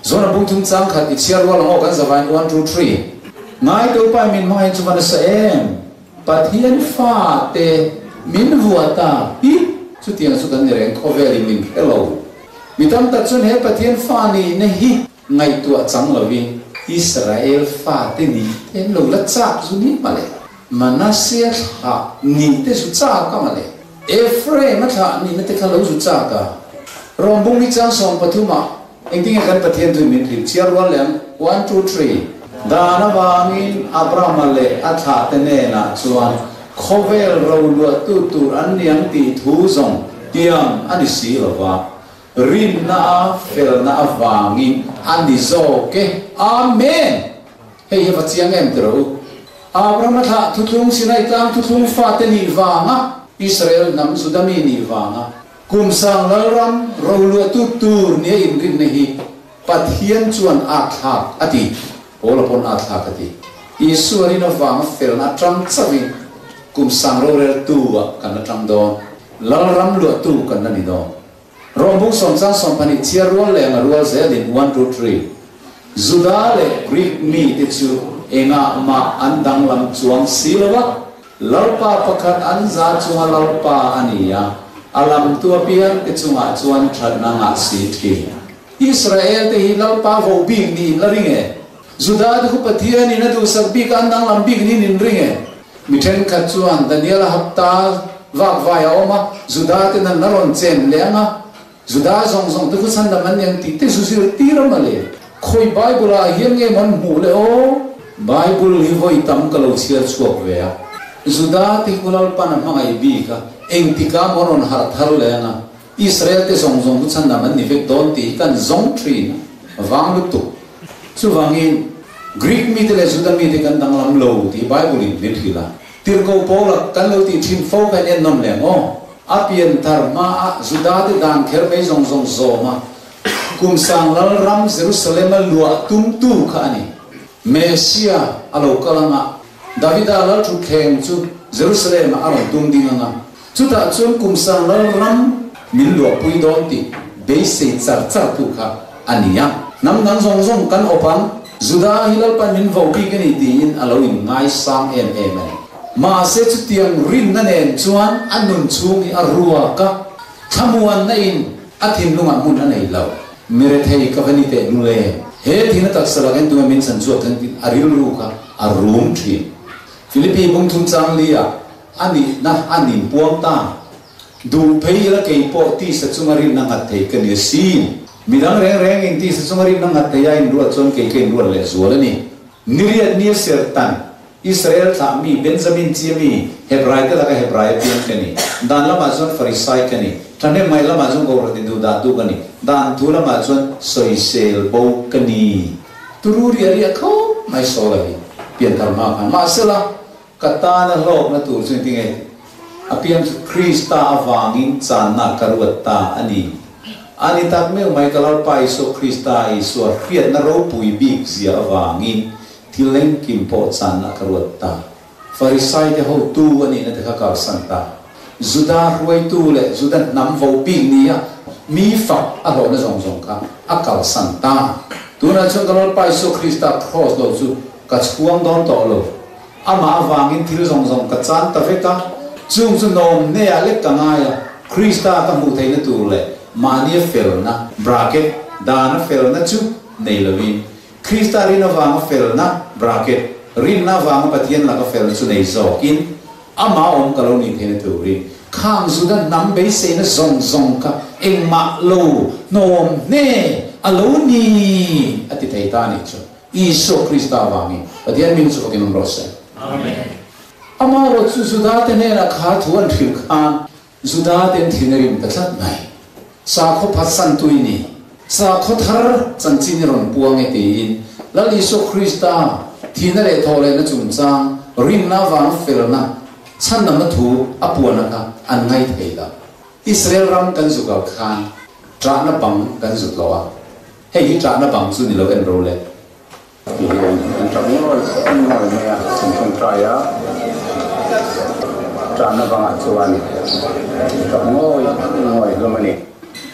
zona bung tum chang khat i chiar wala ho kan zawan 1 2 3 ngai to pa min mai chu man sa em Pathian fa te min vuata hi chu tiang chu kan reng khoveli min hello mitam ta chun he Pathian fa ni na hi ngai tu chang lowi Israel fa te ni ten lo la cha chu ni male Manasseh ha ni te su cha ka male Ephraim tha ni na te kha lo su cha ka rombung ni chang som pathuma engting kan Pathian tu min ri chiar wal lem 1 2 3 dana wangin Abraham le atha te ne na chuan khovel ro lu tu tu an niang ti thu zong tiam ani si lowa rin na fel na awangin ani zo ke amen hei va chiang em tro Abraham tha thuthung sinai tang thuthung fa te ni wanga Israel nam Judami ni wanga kum sang lalram ro lu tu tur ne in rin ne hi Pathian chuan a thak ati olapon a thak ati Isu rin awang fel na tram chawi kum sang ro re tu kan tram don lalram lu tu kan ni don rombung som sang som pani chiar rual le nga rual ze din 1 2 3 Juda le Greek mi te chu enga ma andang lam chuang silwa lalpa pakhat an za chunga lalpa ania alam tu pian te chunga chuan thadna nga si thi Israel te hi lalpa vo big ni laringe Juda de ku Pathian ni na du sak big andang lam big ni nin ringe mithen khat chuan Daniel hapta wak vaya oma Juda te na naron chen lenga Juda zong zong tu san da man yang ti te su si ti ra male khoi Bible a hiam nge man mu le o Bible hi voi tam kalau chia chuak ve a Juda ti kulal pan mangai bi ka engtika moron har thar le na Israel te song song chan na man ni vek don ti kan zong trin wang lu tu chu wangin Greek mi te le Juda mi te kan dang lam lo ti Bible in lit hila tir ko pola kan lo ti thin fo kan en nom le ngo apian thar ma a Juda te dan kher me song song zo ma kum sang lal ram Jerusalem lua tum tu kha ani Mesia alo kalanga David alal thu kheng chu Jerusalem alo tum dinganga chu ta chun kum sang lal ram min lua pui don ti be se char char tu kha ania nam nang zong zong kan opan Juda hilal pan min vo bi kani ti in alo in ngai sang em ma se chu tiang rin na nen chuan anun chungi arua ka thamuan na in athin lunga mun anei lo mere thei ka vani te nule he thina tak salagen tu min san chuak kan aril ru ka arum thi Philippi bung thum chang lia ani na anin puang ta du phei la ke po ti sa chungarin na ngat thei kan ye sin midang reng in ti sa chungarin na ngat thei in ru chon ke ru le zual ni niriat ni sertan Israel tha mi Benjamin chiami Hebrai ta ka Hebrai pian kani dan lama chon Farisai kani thane mai lama chon go ro du da tu kani dan thu lama chon soisel bo kani tururi ari kho mai so la pian karma kan ma sela kata na lok na tur sin tinge apian Krista awangin chana karwata ani tak me mai kalal pai so Krista iso fiat na ro pui big zia awangin tileng kimpo chana karwata Farisai te ho tu ani na ta ka santa Juda ruai tu le Juda nam vo pi nia mi fa a lo na zong zong ka akal santa tu na chung kalal pai so Krista cross lo chu ka chuang don to lo ama awangin thil zong zong ka chan ta veka chung chu nom ne a le ka nga ya Krista ka mu thei na tu le mani fel na bracket dana fel na chu nei lovin Krista rin awang fel na bracket rin na awang pathian la ka fel chu nei zokin ama om kalo ni thei na tu ri khang Juda nam be se na zong zong ka eng ma lo nom ne alo ni ati thei ta ni chu Iso Krista awangin pathian min chu ka nom rose amen ama ro chu Juda te ne ra kha thuan thil khan Juda ten thinerim ta chat mai sa kho phasan tuini sa kho thar chanchin ron puang e tin lal Iso Krista thinare thole na chung chang rin na wang fel na chan na thu apuana ka an ngai theila Israel ram kan zu ka khan tra na bang kan zu lawa hei tra na bang chu ni lo en ro le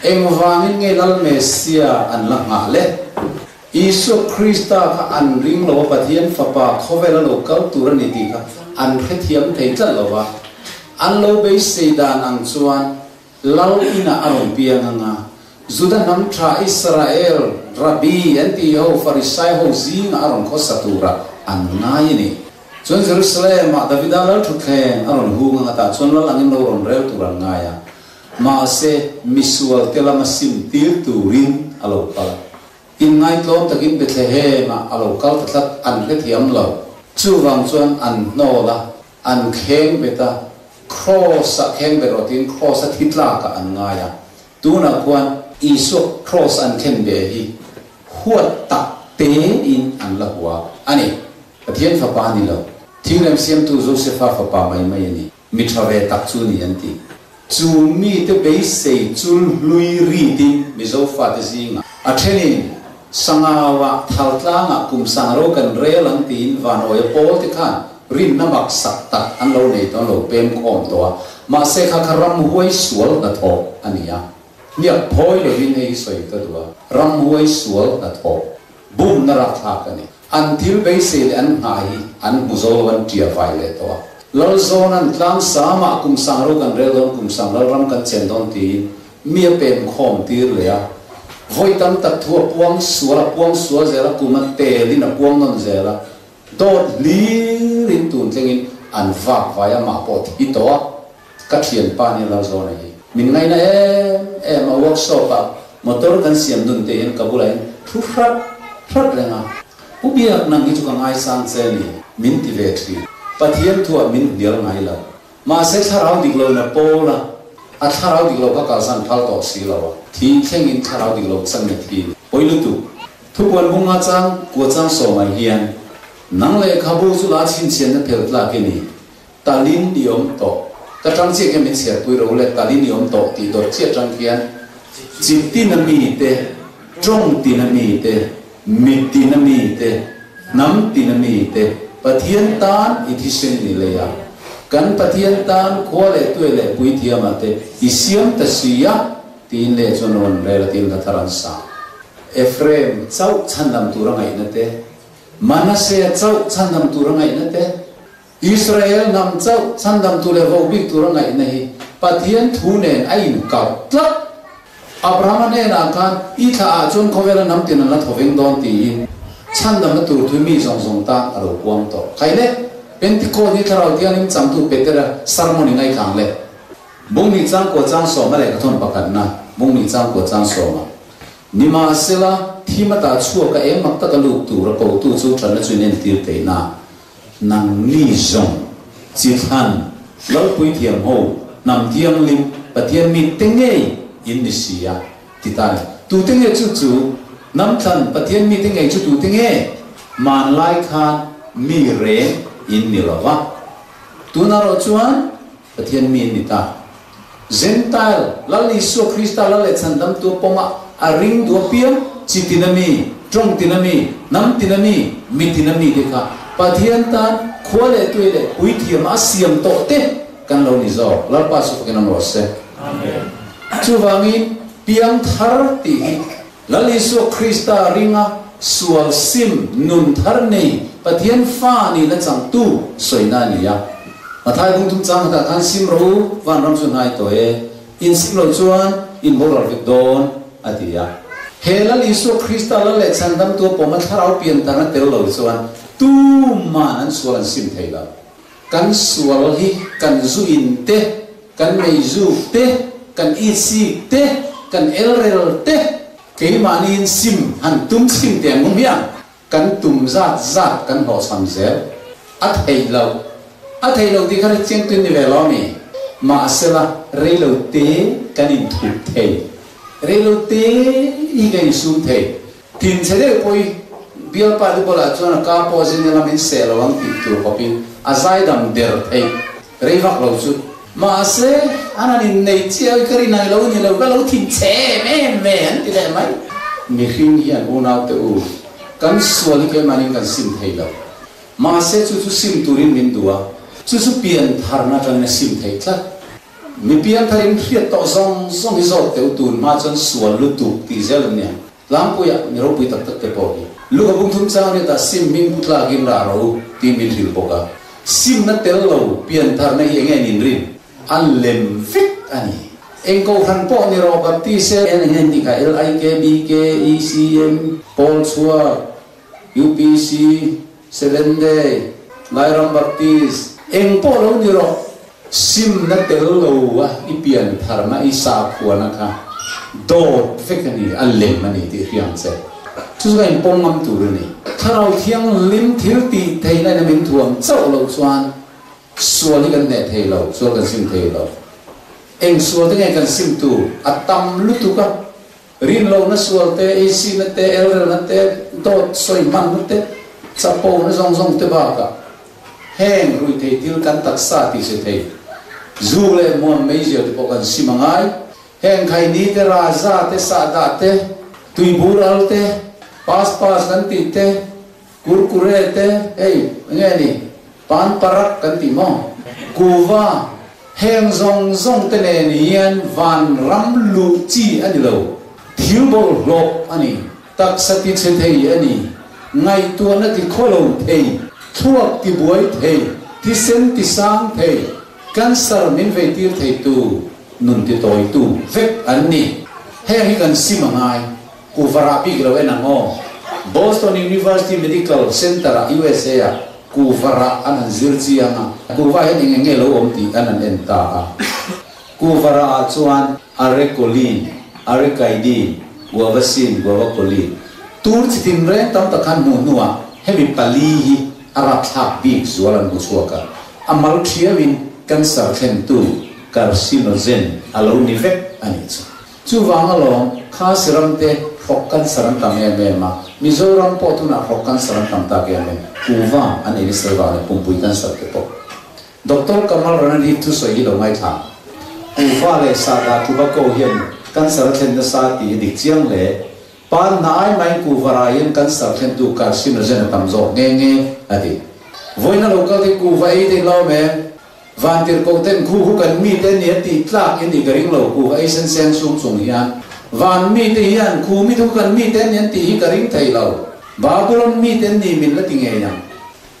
em vangin nge lal Mesia an la nga le Iso Krista ka an ring lo pathian fapa khovela lo kal turan ni ka an khethiam thei chal lo wa an lo be seidan ang chuan lal ina aron piang nga Juda nam tra Israel Rabbi anti ho Farisai ho zing aron ko satura an ngai ni chon Jerusalem ma David alal thu khen aron hu nga ta chon la langin lo ron rel turan ngaya ma se misual telama sim tir turin alo pala in ngai tlom takin Bethlehem alo kal tat an khethiam lo chu wang chuan an no la an kheng beta cross a kheng berotin cross a thitla ka an ngaya tuna kwan Iso cross an khen be hi huat tak te in an la huwa ani pathian fa pa ni lo thilem siam tu Josepha fa pa mai mai ni mi thave tak chu ni anti chu mi te be sei chul lui ri ti mi zo fa te zinga a thenin sangawa thaltlanga kum sangro kan rel ang tin van oi pol te khan rin na mak sak tak an lo nei ton lo pem khom to ma se kha kharam huai sual na tho ania niak phoi lo hin ei soi ta dua ram huai sual na tho bum na ra tha ka ni until be se le an ngai an buzol wan tia vai le to lal zon an tlang sama kum sangro kan rel don kum sang lal ram kan chen don ti mi pem khom tir le ya voi tam tak thua puang sual zela kuma te lina puang non zela dot li rin tun tengin an vak vaya ma pot ito ka thian pa ni la zona hi min ngai na em a workshop a motor kan siam dun te en kabulai thu frat lenga ubiak nang hi chu ka ngai sang che ni min ti ve thi pathian thua min dial ngai la ma se tharau dik lo na pola a tharau dik lo ka kal san thal to si lo thi theng in tharau dik lo sang ni thi poilu tu thu pon bunga chang ko chang so mai hian nang le khabu chu la chin chen na phel tla ke ni talin diom to ka tang che ke min sia pui ro le talin diom to ti do che tang hian chim tin na mi te trong tin na mi te mit tin na mi te nam tin na mi te pathian tan i thi sen ni le ya kan pathian tan kho le tu le pui thiam ate i siam ta sia tin le chonon le la tin da tharan sa Ephraim chau chandam tu rangai na te Manasseh chau chandam tu rangai na te Israel nam chau chandam tu le vo bik tu rangai na hi pathian thu nen ain ka tlak Abraham ne na kan I tha a chon khowela nam tin na thoveng don ti chandam na tu thu mi song song ta aro kwang to khai le Pentecost ni tharau tian nim cham tu petera ceremony ngai khang le bung ni chang ko chang so ma le ka thon pakat na bung ni chang ko chang so ma nima sela thimata chuo ka em mak ta ka lu tu ra ko tu chu than na chu nen tir te na nang ni zong chi than lo pui thiam ho nam thiam lim pathian mi tenge in ni sia ti ta tu tenge chu chu nam than pathian mi tenge chu tu tenge man lai khan mi re in ni lawa tu na ro chuan pathian mi ni ta Gentile lali so Krista lale chandam tu poma a ring do piam chitinami trong tinami nam tinami mitinami dekha pathian tan khole tuile pui thiam asiam to te kan lo ni zo lar pa su kan no se amen chuwangi piang thar ti lali so Krista ringa sual sim nun thar nei pathian fa ni la chang tu soina ni ya mathai bung tum chang ta kan sim ro van ram sun hai to e in sim lo chuan in moral vik don atia hela liso Krista la le chandam tu poma tharau pian ta na tel lo chuan tu man an sual sim theila kan sual hi kan zu in te kan mei zu te kan i si te kan elrel te ke manin sim han tum sim te ngum ya kan tum zat zat kan ho sam zel at thei lo ti khar cheng tin ni ve lo mi ma sela re lo te kan in thu thei re lo te I gai sum thei tin chede poi bial pa du bola chuan ka po jin la min se lo wang ti tu hopi azai dam der thei re vak lo chu ma se anani nei chiao kari nai lo ni lo ka lo tin che me an ti le mai mi hring hian u nau te u kan sual ke manin kan sim thei lo ma se chu sim turin min dua chu pian tharna kan na sim thei tla mi pian tharin khiat to song hi zot teu tun ma chan sual lu tu ti zel nya lam puya ni ro pui tak tak te po ni lu ka bung thum chang ni ta sim min putla gin ra ro ti min hil boka sim na tel lo pian thar na hi nge nin rin an lem fit ani engko khan po ni ro baptise en hen ni ka LIKBK ECM Paul Chua UPC 7 Day Lairam Baptist engpo lo ni ro sim na tel lo wa ipian tharma isa khuana kha do fekani allem mani ti riang se chu ga in pom ngam tu ni tharau thiang lim thil ti theina na min thuam chau lo chuan sual kan ne thei lo sual kan sim thei lo eng sual te kan sim tu atam lu tu ka rin lo na sual te AC na te L na te dot soi man na te chapo na zong te ba ka heng rui thei til kan tak sa ti se thei zule mon meizio te pokan simangai heng khai ni te raza te sa da te tui bural te pas kan ti te kurkure te ei nge ni pan parak kan ti mo kuwa heng zong te ne nian van ram lu chi ani lo thiu bol rok ani tak sati che thei ani ngai tu na ti kholo thei thuak ti buai thei ti sen ti sang thei cancer min ve tir thei tu nun ti toi tu vek anni he hi kan simangai ku vara pi glo en ngo Boston University Medical Center USA ku vara an zirchi anga ku va he nge lo om ti an enta ku vara chuan arecolin arecaidin wa vaccine wa colin tur chitin re tam ta khan mu nuwa heavy pali arab thak big zualan busuaka amal thiawin cancer khen tu carcinogen alo nivek ani chu wanga long kha siram te hokkan saram tam ma mizoram potuna hokkan saram tam ta ke me uwa ani riserva ne pumpui cancer ke po Dr. Kamal Ranadi tu soi lo mai tha uwa le sa da tu ba ko hian cancer khen da sa ti dik chiang le pan nai mai ku varayan cancer khen tu carcinogen tam zo nge adi voina local te ku vai te lo me van tir ko ten khu kan mi ten ni ti tlak in di garing lo ku ai sen sen sum sum hian van mi te hian khu mi thu kan mi ten ni ti garing thai lo babulon mi ten ni min la ti nge ya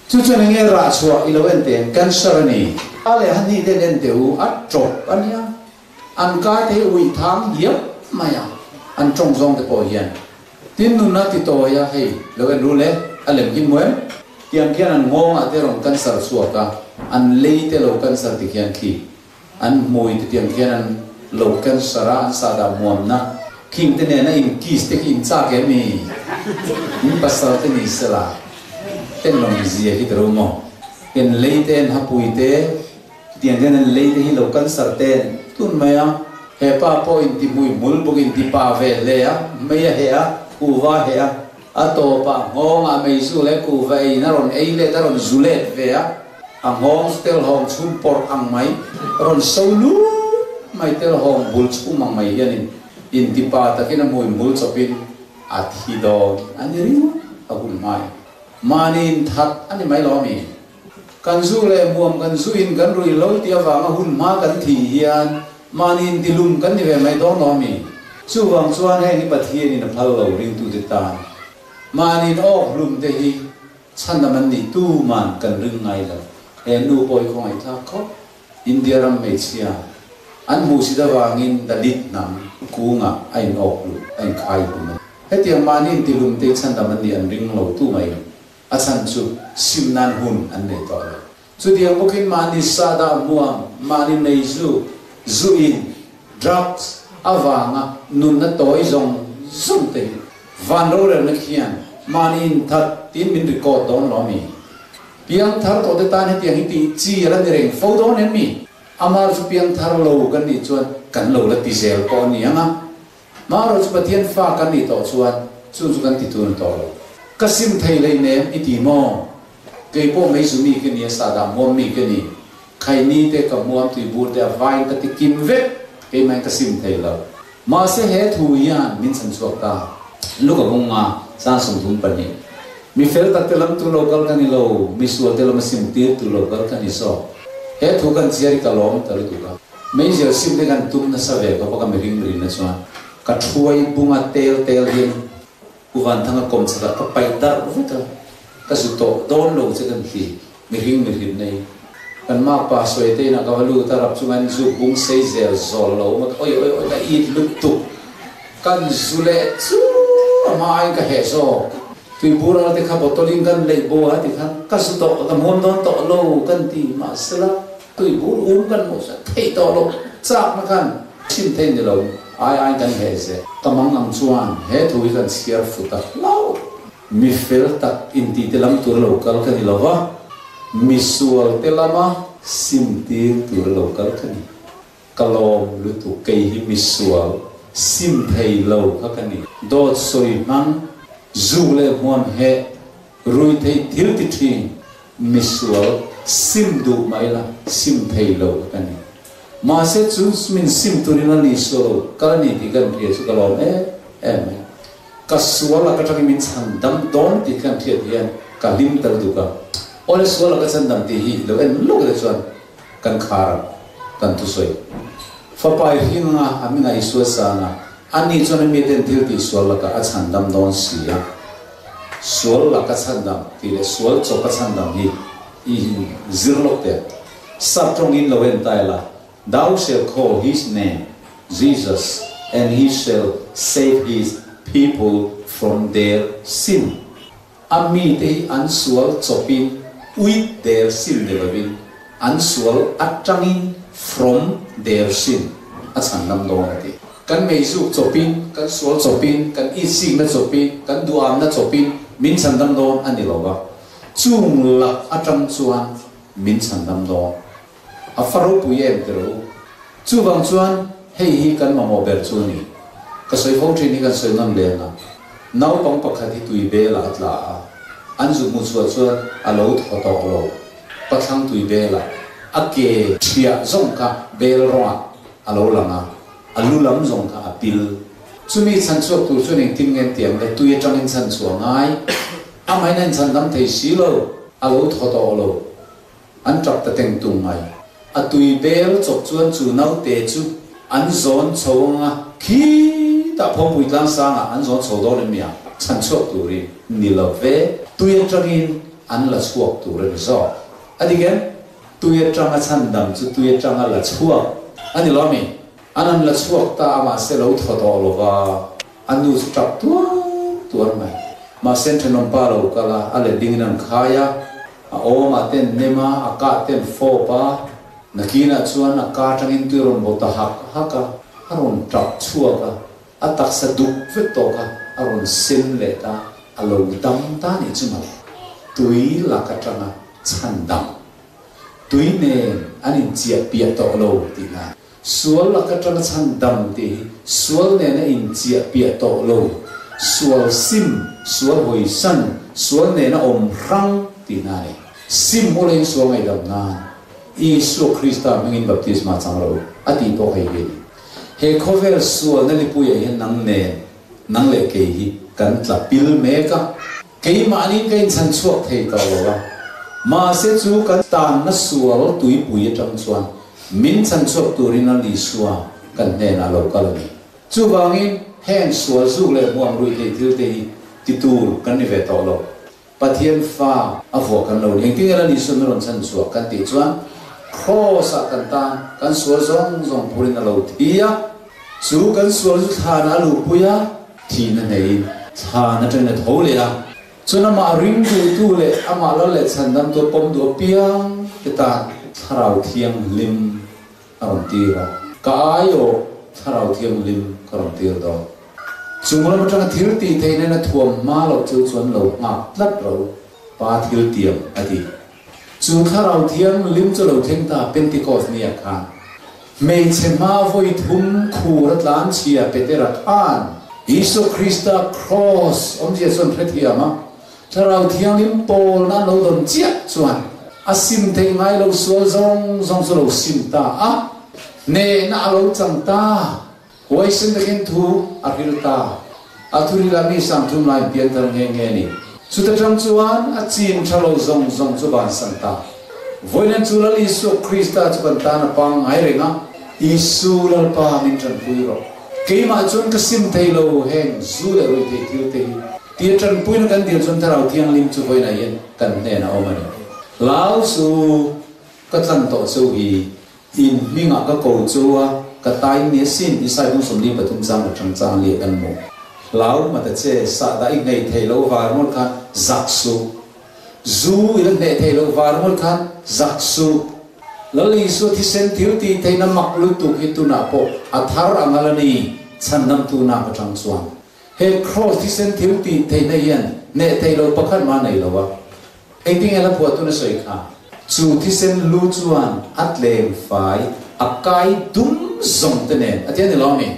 chu chu nge ra chwa iloven ten cancer ni ale hani ten en te u at trop ania an ka te ui thang hiap maya an trong zong te po hian tin nu na ti to ya hei loven ru le alem hin moem tiang kian an ngong ate ron cancer suaka an leite lo cancer ti kian ki an moi ti tiang kian an lo cancer an sa da muam na king te ne na in kis te in cha ke mi in pasal te ni sala ten long zia hi tro mo en leite en hapui te tiang kian an leite hi lo cancer ten tun maya he pa po in ti mui mul bu in ti pa ve le ya me ya he a uwa he a ato pa ngong a mei su le ku vai na ron ei le ta ron zulet ve a ngong tel hong chum por ang mai ron solu mai tel hong bul chum mang mai yan in ti pa ta kina mui mul chopin at hi do ani ri abul mai manin that ani mai lo mi kan zu le muam kan zu in kan rui lo ti awa ma hun ma kan thi hian manin dilum kan ni ve mai do no mi chu wang chuan he ni pathie ni na phal lo ring tu te ta manin ok lum te hi chan man ni tu man kan ring ngai la e nu poi khong ai tha kho india ram me chia an mu si da wangin da lit nam ku nga ai ok lu ai khai bu ma he tiang manin ti lum te chan da man ni an ring lo tu mai a chan chu sim nan hun an ne to chu tiang bokin mani sa da muam mani nei zu in drugs awanga nun na toy zong zum te van ro le na khian manin that tin min record don lo mi piang thar to de tan he tiang ti chi la ni reng fo don en mi amar chu piang thar lo kan ni chuan kan lo la ti sel ko ni anga maro chu pathian fa kan ni to chuan chu kan ti tun to lo kasim thei le ne iti mo ke po mai su mi ke ni sa da mo mi ke ni khai ni te ka muam ti bur de vai ta ti kim ve ke mai kasim thei lo ma se he thu yan min san chuak ta lu ka gonga sa sum thum pani mi fel ta telam tu local kan lo mi su telam sim ti tu local kan so he thu kan chiari ka lom ta lu tu ka mai je sim de kan tum na sa ve ka pa ka mi ring na chuan ka thuai bunga tel hin uwan thanga kom cha ka pai dar u ta ka su to don lo che kan hi mi ring nei kan ma pa soi te na ka lu ta rap chuan zu bung sei zel zol lo ma oi ka eat lu tu kan zule chu ma ai ka he so tui bura te kha botolin kan le bo ha ti kha ka su to ka mom don to lo kan ti ma sala tui bur kan mo sa thei to lo chak ma kan chin thei ni lo ai kan he se tamang ang chuan he thui kan siar futa lo mi fel tak in ti te lam tur lo kal kan ni lo wa mi sual te lama sim ti tur lo kal kan ni kalom lu tu kei hi mi sual sim thei lo kha kan ni dot soi mang zu le muam he rui thei thil ti thi mi sual sim du mai la sim thei lo kan ni ma se chu min sim turina ni so kal ni ti kan thia chu kalom ka sual la ka thak min chan dam don ti kan thia hian ka lim tal du ka ole sual ka chan dam ti hi lo en lo le chuan kan khara kan tu soi fa pai hinga amina isu sana ani chuan mi den thil ti sual la ka a chan dam don sia sual la ka chan dam ti le sual cho ka chan dam hi i zirlok te satrong in lo en taila thou shall call his name Jesus and he shall save his people from their sin ami te an sual chopin with their sin de lovin an sual atangin from their sin a chan dam don ti kan mei zu chopin kan sual chopin kan i sing na chopin kan duam na chopin min san dam don ani lowa chung lak atang chuan min san dam don a faro puyem tero chu bang chuan hei hi kan ma mo ber chu ni ka soi phau thini kan soi nam le na nau pang pakhat hi tui be la atla an zu mu chuan a lo tho to lo pathang tui be la ake thia zong ka bel ro alo langa alulam zong ka apil chumi chan chuak tu chuan ting ngen tiang le tuye tangin chan chuangai amai nan chan dam thei si lo alo tho to lo an trak ta teng tung mai atui bel chok chuan chu nau te chu an zon chonga khi ta phom pui tlang sanga an zon chaw do le mia chan chuak tu ri ni lo ve tuye tangin an la chuak tu re zo adigen tuye tanga chan dam chu tuye tanga la chuak ani lo mi anan la chuak ta ama se lo tho to lo wa anu chak tu mai ma sen thenom pa lo kala ale ding nan khaya a o ma ten nema a ka ten fo pa nakina chuan a ka tangin tu ron bo ta haka aron tak chuaka atak sa duk vet to ka aron sin le ta alo dam ta ni chuma tui la ka tanga chan dam tui ne anin chia pia to lo ti na sual la ka tanga chan dam ti sual ne na in chia pia to lo sual sim sual hoi san sual ne na om rang ti na ni sim mo len sual ngai dam na Isu Krista mengin baptisma changro ati to hai ge he khover sual na li pu ye nang ne nang le ke hi kan tla pil me ka ke ma ni kein chan chuak thei ka lo ma se chu kan tan na sual tui pu ye tang chuan min chan chuak turina li suwa kan ne na lo ka lo ni chu bangin hen sual zu le muang rui te thil te ti tur kan ni ve to lo pathian fa a vo kan lo ni ki ngala ni sun ron chan chuak kan ti chuan cross kan ta kan sual zong purin lo thia chu kan sual zu tha na lu puya thi na nei tha na ten na thole la chuna ma ring tu le ama lo le chandam to pom do piang ta tharau thiang lim aron tira kayo tharau thiang lim karon tir do chungla ma tang thil ti theina na thuam ma lo chu chuan lo nga tlat ro pa thil tiam ati chu tharau thiang lim chu lo theng ta pentecost ni akha mei chema voi thum khu ratlan chia petera an Isu Krista cross om je son phethiama tharau thiang lim pol na lo don chia chuan asim thei ngai lo sual zong lo sim ta a ne na lo chang ta hoi sin takin thu aril ta athuri la mi sam thum lai pian tar nge ni chu ta chang chuan a chin thalo zong chu ban sang ta voinan chu la Isu Krista chu ban ta na pang ai renga Isu la pa min tran pui ro ke ma chuan ka sim thei lo hen zu le roi te thil te tia tran pui na kan tir chuan tharau thiang lim chu voina yen kan ne na omani lao su ka tlan to chu hi in minga ka ko chuwa ka tai ni sin isai bu som li patum chang chang li kan mo lao ma ta che sa da i nei thei lo war mol khan zak su zu i le nei thei lo war mol khan zak su lali su thi sen thil ti thei na mak lu tu ki tu na po athar angalani chandam tu na ka chang chuan he cross thi sen thil ti thei na yan ne thei lo pakhat ma nei lo wa engting ela pu tu na soi kha chu thi sen lu chuan atlem fai akai dum zong tene atian ni lo mi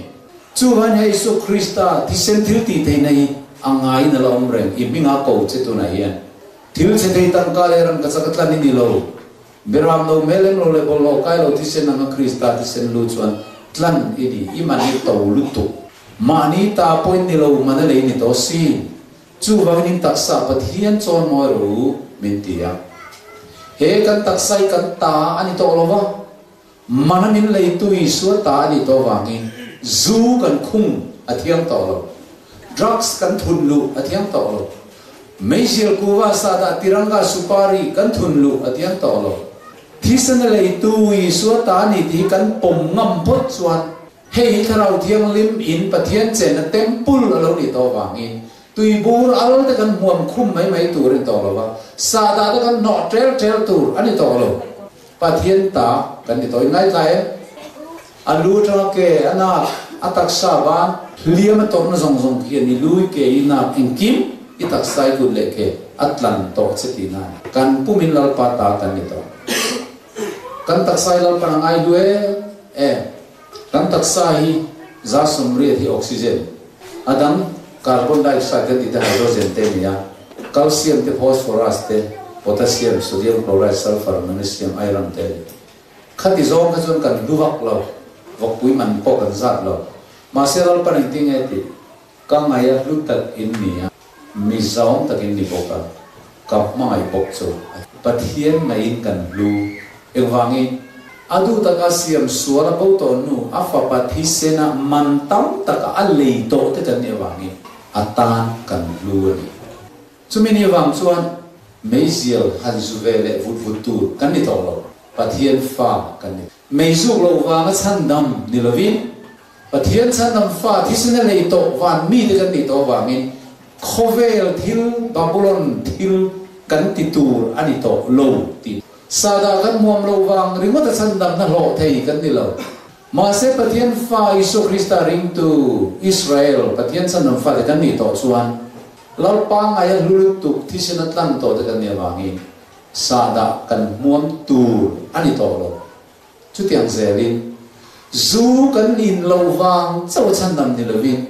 chu han he Isu Krista thi sen thil ti thei nei angai na lo reng i minga ko che tu na yan thil che thei tan ka le ran ka sakatlan ni lo beram no melem lo le bolo kai lo thi sen na Krista thi sen lu chuan tlan idi imani to lu tu mani ta point ni lo man le ni to si chu wangin taksa pathian chon mo ru min tia he kan taksai kan ta ani to lo wa manamin lei tu Isu ta ani to wangin zu kan khung athiam to lo drugs kan thun lu athiam to lo meijil kuwa sa da tiranga supari kan thun lu athiam to lo thisan lei tu Isu ta ni ti kan pom ngam phot chuan hei tharau thiang lim in pathian chen temple alo ni to wangin tui bur al te kan muam khum mai tur in to lo wa sa da te kan no trel tur ani to lo pathian ta kan ni toy ngai lai alu tra ke ana atak sa wa liam to na zong ki ni lui ke ina engkim itak sai gun leke atlan to chetina kan pumin lal pata kan nito kan tak sai lal panangai due kan tak sai za sumri hi oxygen adam carbon dioxide kan ita hydrogen te niya calcium te phosphorus te potassium sodium chloride sulfur magnesium iron te khati zong ka chon kan duwak lo vok pui man po kan zat lo maseral paning ting eti ka ngaya lutak in niya mi zong takin ni poka kap mai pok chu pathian mai kan lu ewangi adu taka siam suara bo to nu afa pathi sena mantam taka alei to te kan ewangi atan kan lu ni chumini wang chuan meisial hanzuwele vutvutur kan ni to lo pathian fa kan ni meizu lo wanga chandam ni lovin pathian chandam fa thisena lei to wan mi te kan ni to wangin khovel thil babylon thil kan titur ani to lo ti sada kan muam lo wang rimota chandam na lo thei kan ni lo ma se pathian fa isu krista ring tu israel pathian chandam fa kan ni to chuan lalpang ay lulutuk thisena tlan to te kan ni wangin sada kan muam tur ani to lo chu tiang zelin zu kan in lo wang chaw chandam ni lovin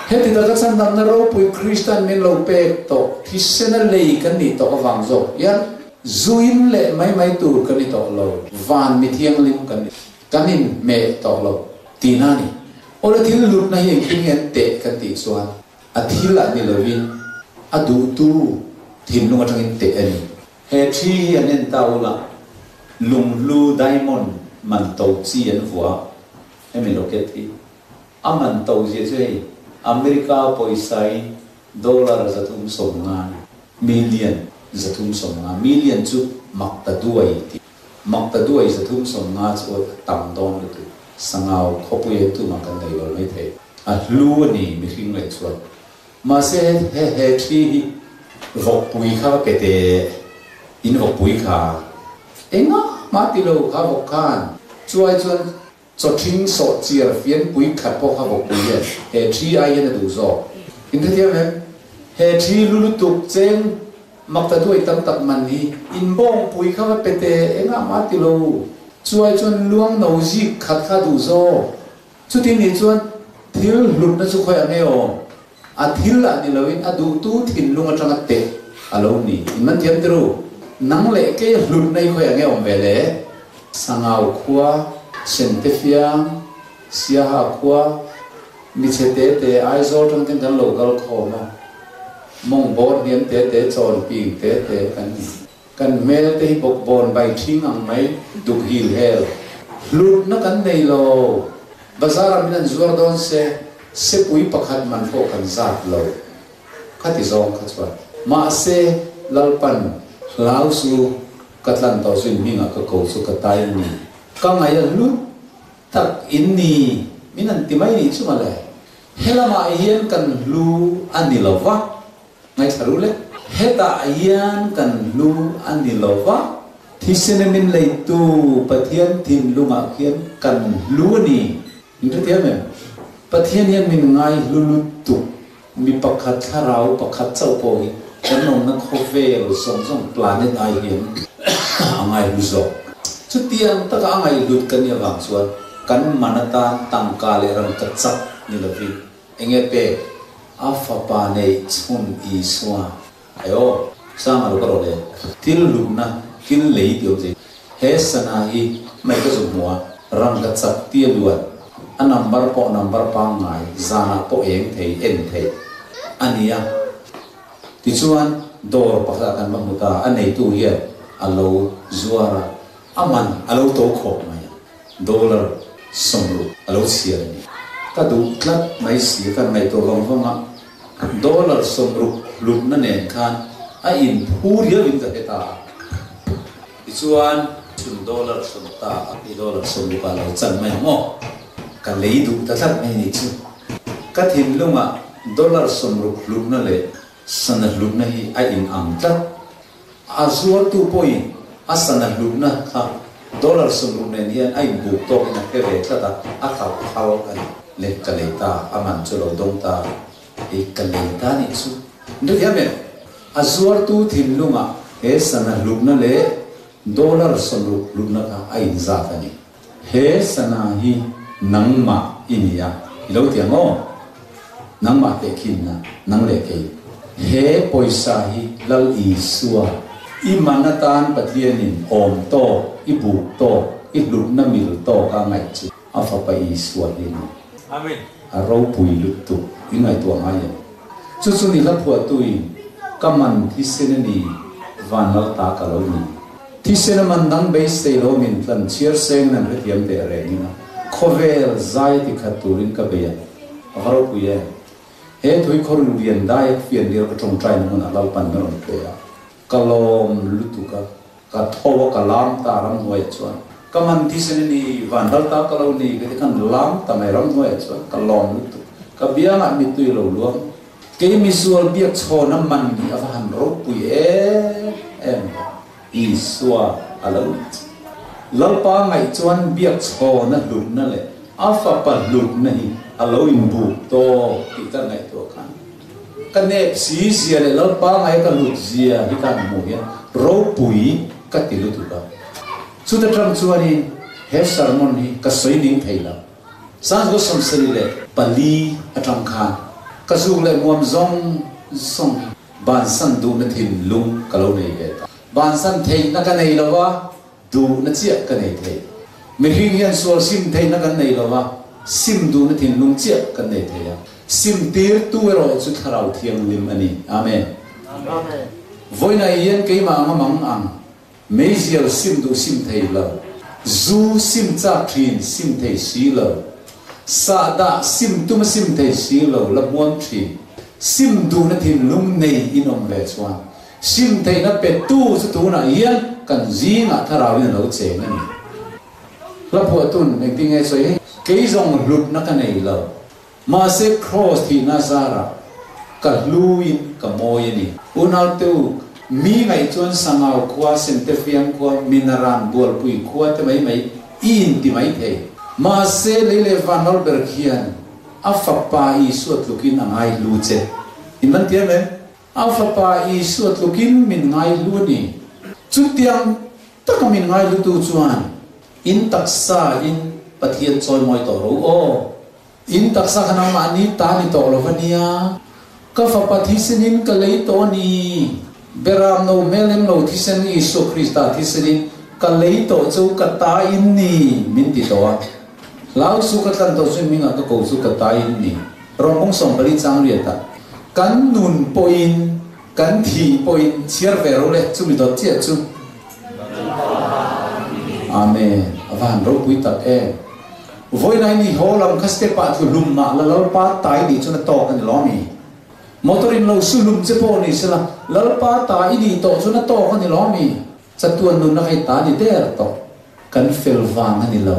heti da san nam na ro pui christian min lo pe to thisena lei kan ni to awang zo ya zuin le mai tur kan ni to lo van mi thiang lim kan in me to lo tinani ola thil lut na hi king te kan ti chuan athila ni lovin adu tu thin lunga tangin te ani he thi anen taula lung lu diamond man to chi an vua emi loketi aman to je je Amerika poisai dollar zatum somnga million zatum somnga million chu makta duai zatum somnga chu tam don tu sangau khopuye tu makan dai lo mai the a lu ni mi hing le chu ma se he thi vok pui kha pete in vok pui kha enga ma ti lo kha vok khan chuai chuan cho thing so chiar fian pui khat po kha bok pui he thi ai na du zo in the tiam he thi lulu tuk cheng makta tu itam tak man hi in bong pui kha pete enga ma ti lo chuai chuan luang no ji khat kha du zo chu tin ni chuan thil lut na chu khoi ane o a thil la ni loin a du tu thin lunga tanga te alo ni in man tiam tru nang le ke lut nei khoi ane om vele sangau khua Sentefia, Siaha Qua, Michete, Aizol, and the local coma. Mongbon, Niente, John Ping, can melt a book born by King and May, Duk Hill Hell. Look not a nailo. Bazar and Zordon say, Sepui Pakadman folk and Zat low. Cut his own catchway. Ma say, Lalpan, Lausu, Catlantos in Minga Cocosu Catayani. Kang ay lut tak ini minan timay ni chumale helama ayan kan lu anilawa ngay charule heta ayan kan lu anilawa thisene min leitu pathian thin lunga khian kan lu ni into tiame pathian yan min ngai lulutu mi pakhat tharau pakhat chau po hi kanom na khovel song planet ai hian angai luzo chu tiang taka angai lut kan ya wang chuan kan manata tangka le ram katsak ni lovi enge pe afa pa nei chun I swa ayo sama ro le til lumna kin lei dio je he sana hi mai ka zumwa ram katsak ti luan a number pa ngai zana po eng thei en thei ania ti chuan dor pakha kan mamuta anei tu hi alo zuara aman alo to khop mai dollar somru alo siar ni ka du tlat mai si kan mai to rong nga dollar somru lut na nen khan a in phur ya win ka ta ichuan chun dollar somta a dollar somru ka lo chan mai mo ka lei du ta tlat mai ni chu ka thin lunga dollar somru lut na le sana lut na hi a in am tlat azur tu point asana luna ha dollar sum nen hian ai bu to na ke re ta a khau khau kan le kaleta aman chulo dong ta e kaleta ni chu Ndu yame azur tu thin lunga he sana lubna le dollar sonu lubna ka ai za tani he sana hi nangma inia ilo tiango nangma te kinna nang le ke he poisa hi lal I suwa I manatan pathianin om to I bu to I lubna mil to ka ngai chu afa pa I suwa din amen aro pui lutu ingai tu ngai chu chu ni la phua tui kaman thi senani vanal ta ka lo ni thi senaman dang be se lo min tlan chiar seng nan retiam te re ni na khovel zai ti khaturin ka be aro pu ye he thui khor rian dai fian dir ka trong trai mun a lau pan no pe ya kalom lutu ka thowa ka lam ta ram hoi chuan kaman thi senani vanal ta ka lo ni ke kan lam ta mai ram hoi chuan kalom lutu ka bia ma mi tui lo luam ke mi sual biak chho na man ni avan ro pui em iswa alo lalpa ngai chuan biak chho na lut na le afa pa lut na hi alo in bu to ti ta ngai to kan kane si sia le lalpa ngai ka lut zia hi kan mo ya ro pui ka ti lu tu ba chu ta tram chuani he sermon ni ka soi ding theila san go som seli le pali atram khan ka zu le muam zong song ban san du na thin lung ka lo nei ve ban san thei na ka nei lawa du na chia ka nei thei mi hing hian sual sim thei na ka nei lawa sim du na thin lung chia ka nei thei ya sim tir tu ro chu tharau thiang lim ani amen amen voina yen ke ma mang ang meisial sim du sim thei la zu sim cha thin sim thei si la sa da sim tum sim thei si lo la muam thi sim du na thin lung nei inom ve chuan sim thei na pe tu chu tu na hian kan zinga tharau in lo che ngani la pho tun eng ting e soi ke zong lup na ka nei lo ma se cross thi na zara ka luin ka moi ni unal tu mi ngai chuan sangau khwa sente fiang khwa minaran bol pui khwa te mai in ti mai thei ma se lele vanol berkhian afa pa I suat lukin angai lu che iman tiame afa pa I suat lukin min ngai lu ni chutiang takamin ngai lu tu chuan in taksa in pathian choi moi to ro o in taksa khana ma ni ta ni to lo vania ka fa pathisen ka lei to ni beram no melem lo thisen Isu Krista thisen ka lei to chu ka ta in ni min ti to lao su ka tan to su minga ka ko su ka ta in ni rong song bali chang ria ta kan nun poin kan thi poin chiar ve ro le chu mi do chia chu amen avan ro pui ta e voi nai ni holam khaste pa thu lum ma la lal pa tai ni chu na to kan lo mi motorin lo su lum che po ni sela lal pa tai ni to chu na to kan lo mi chatuan nun na kai ta ni der to kan fel wang ani lo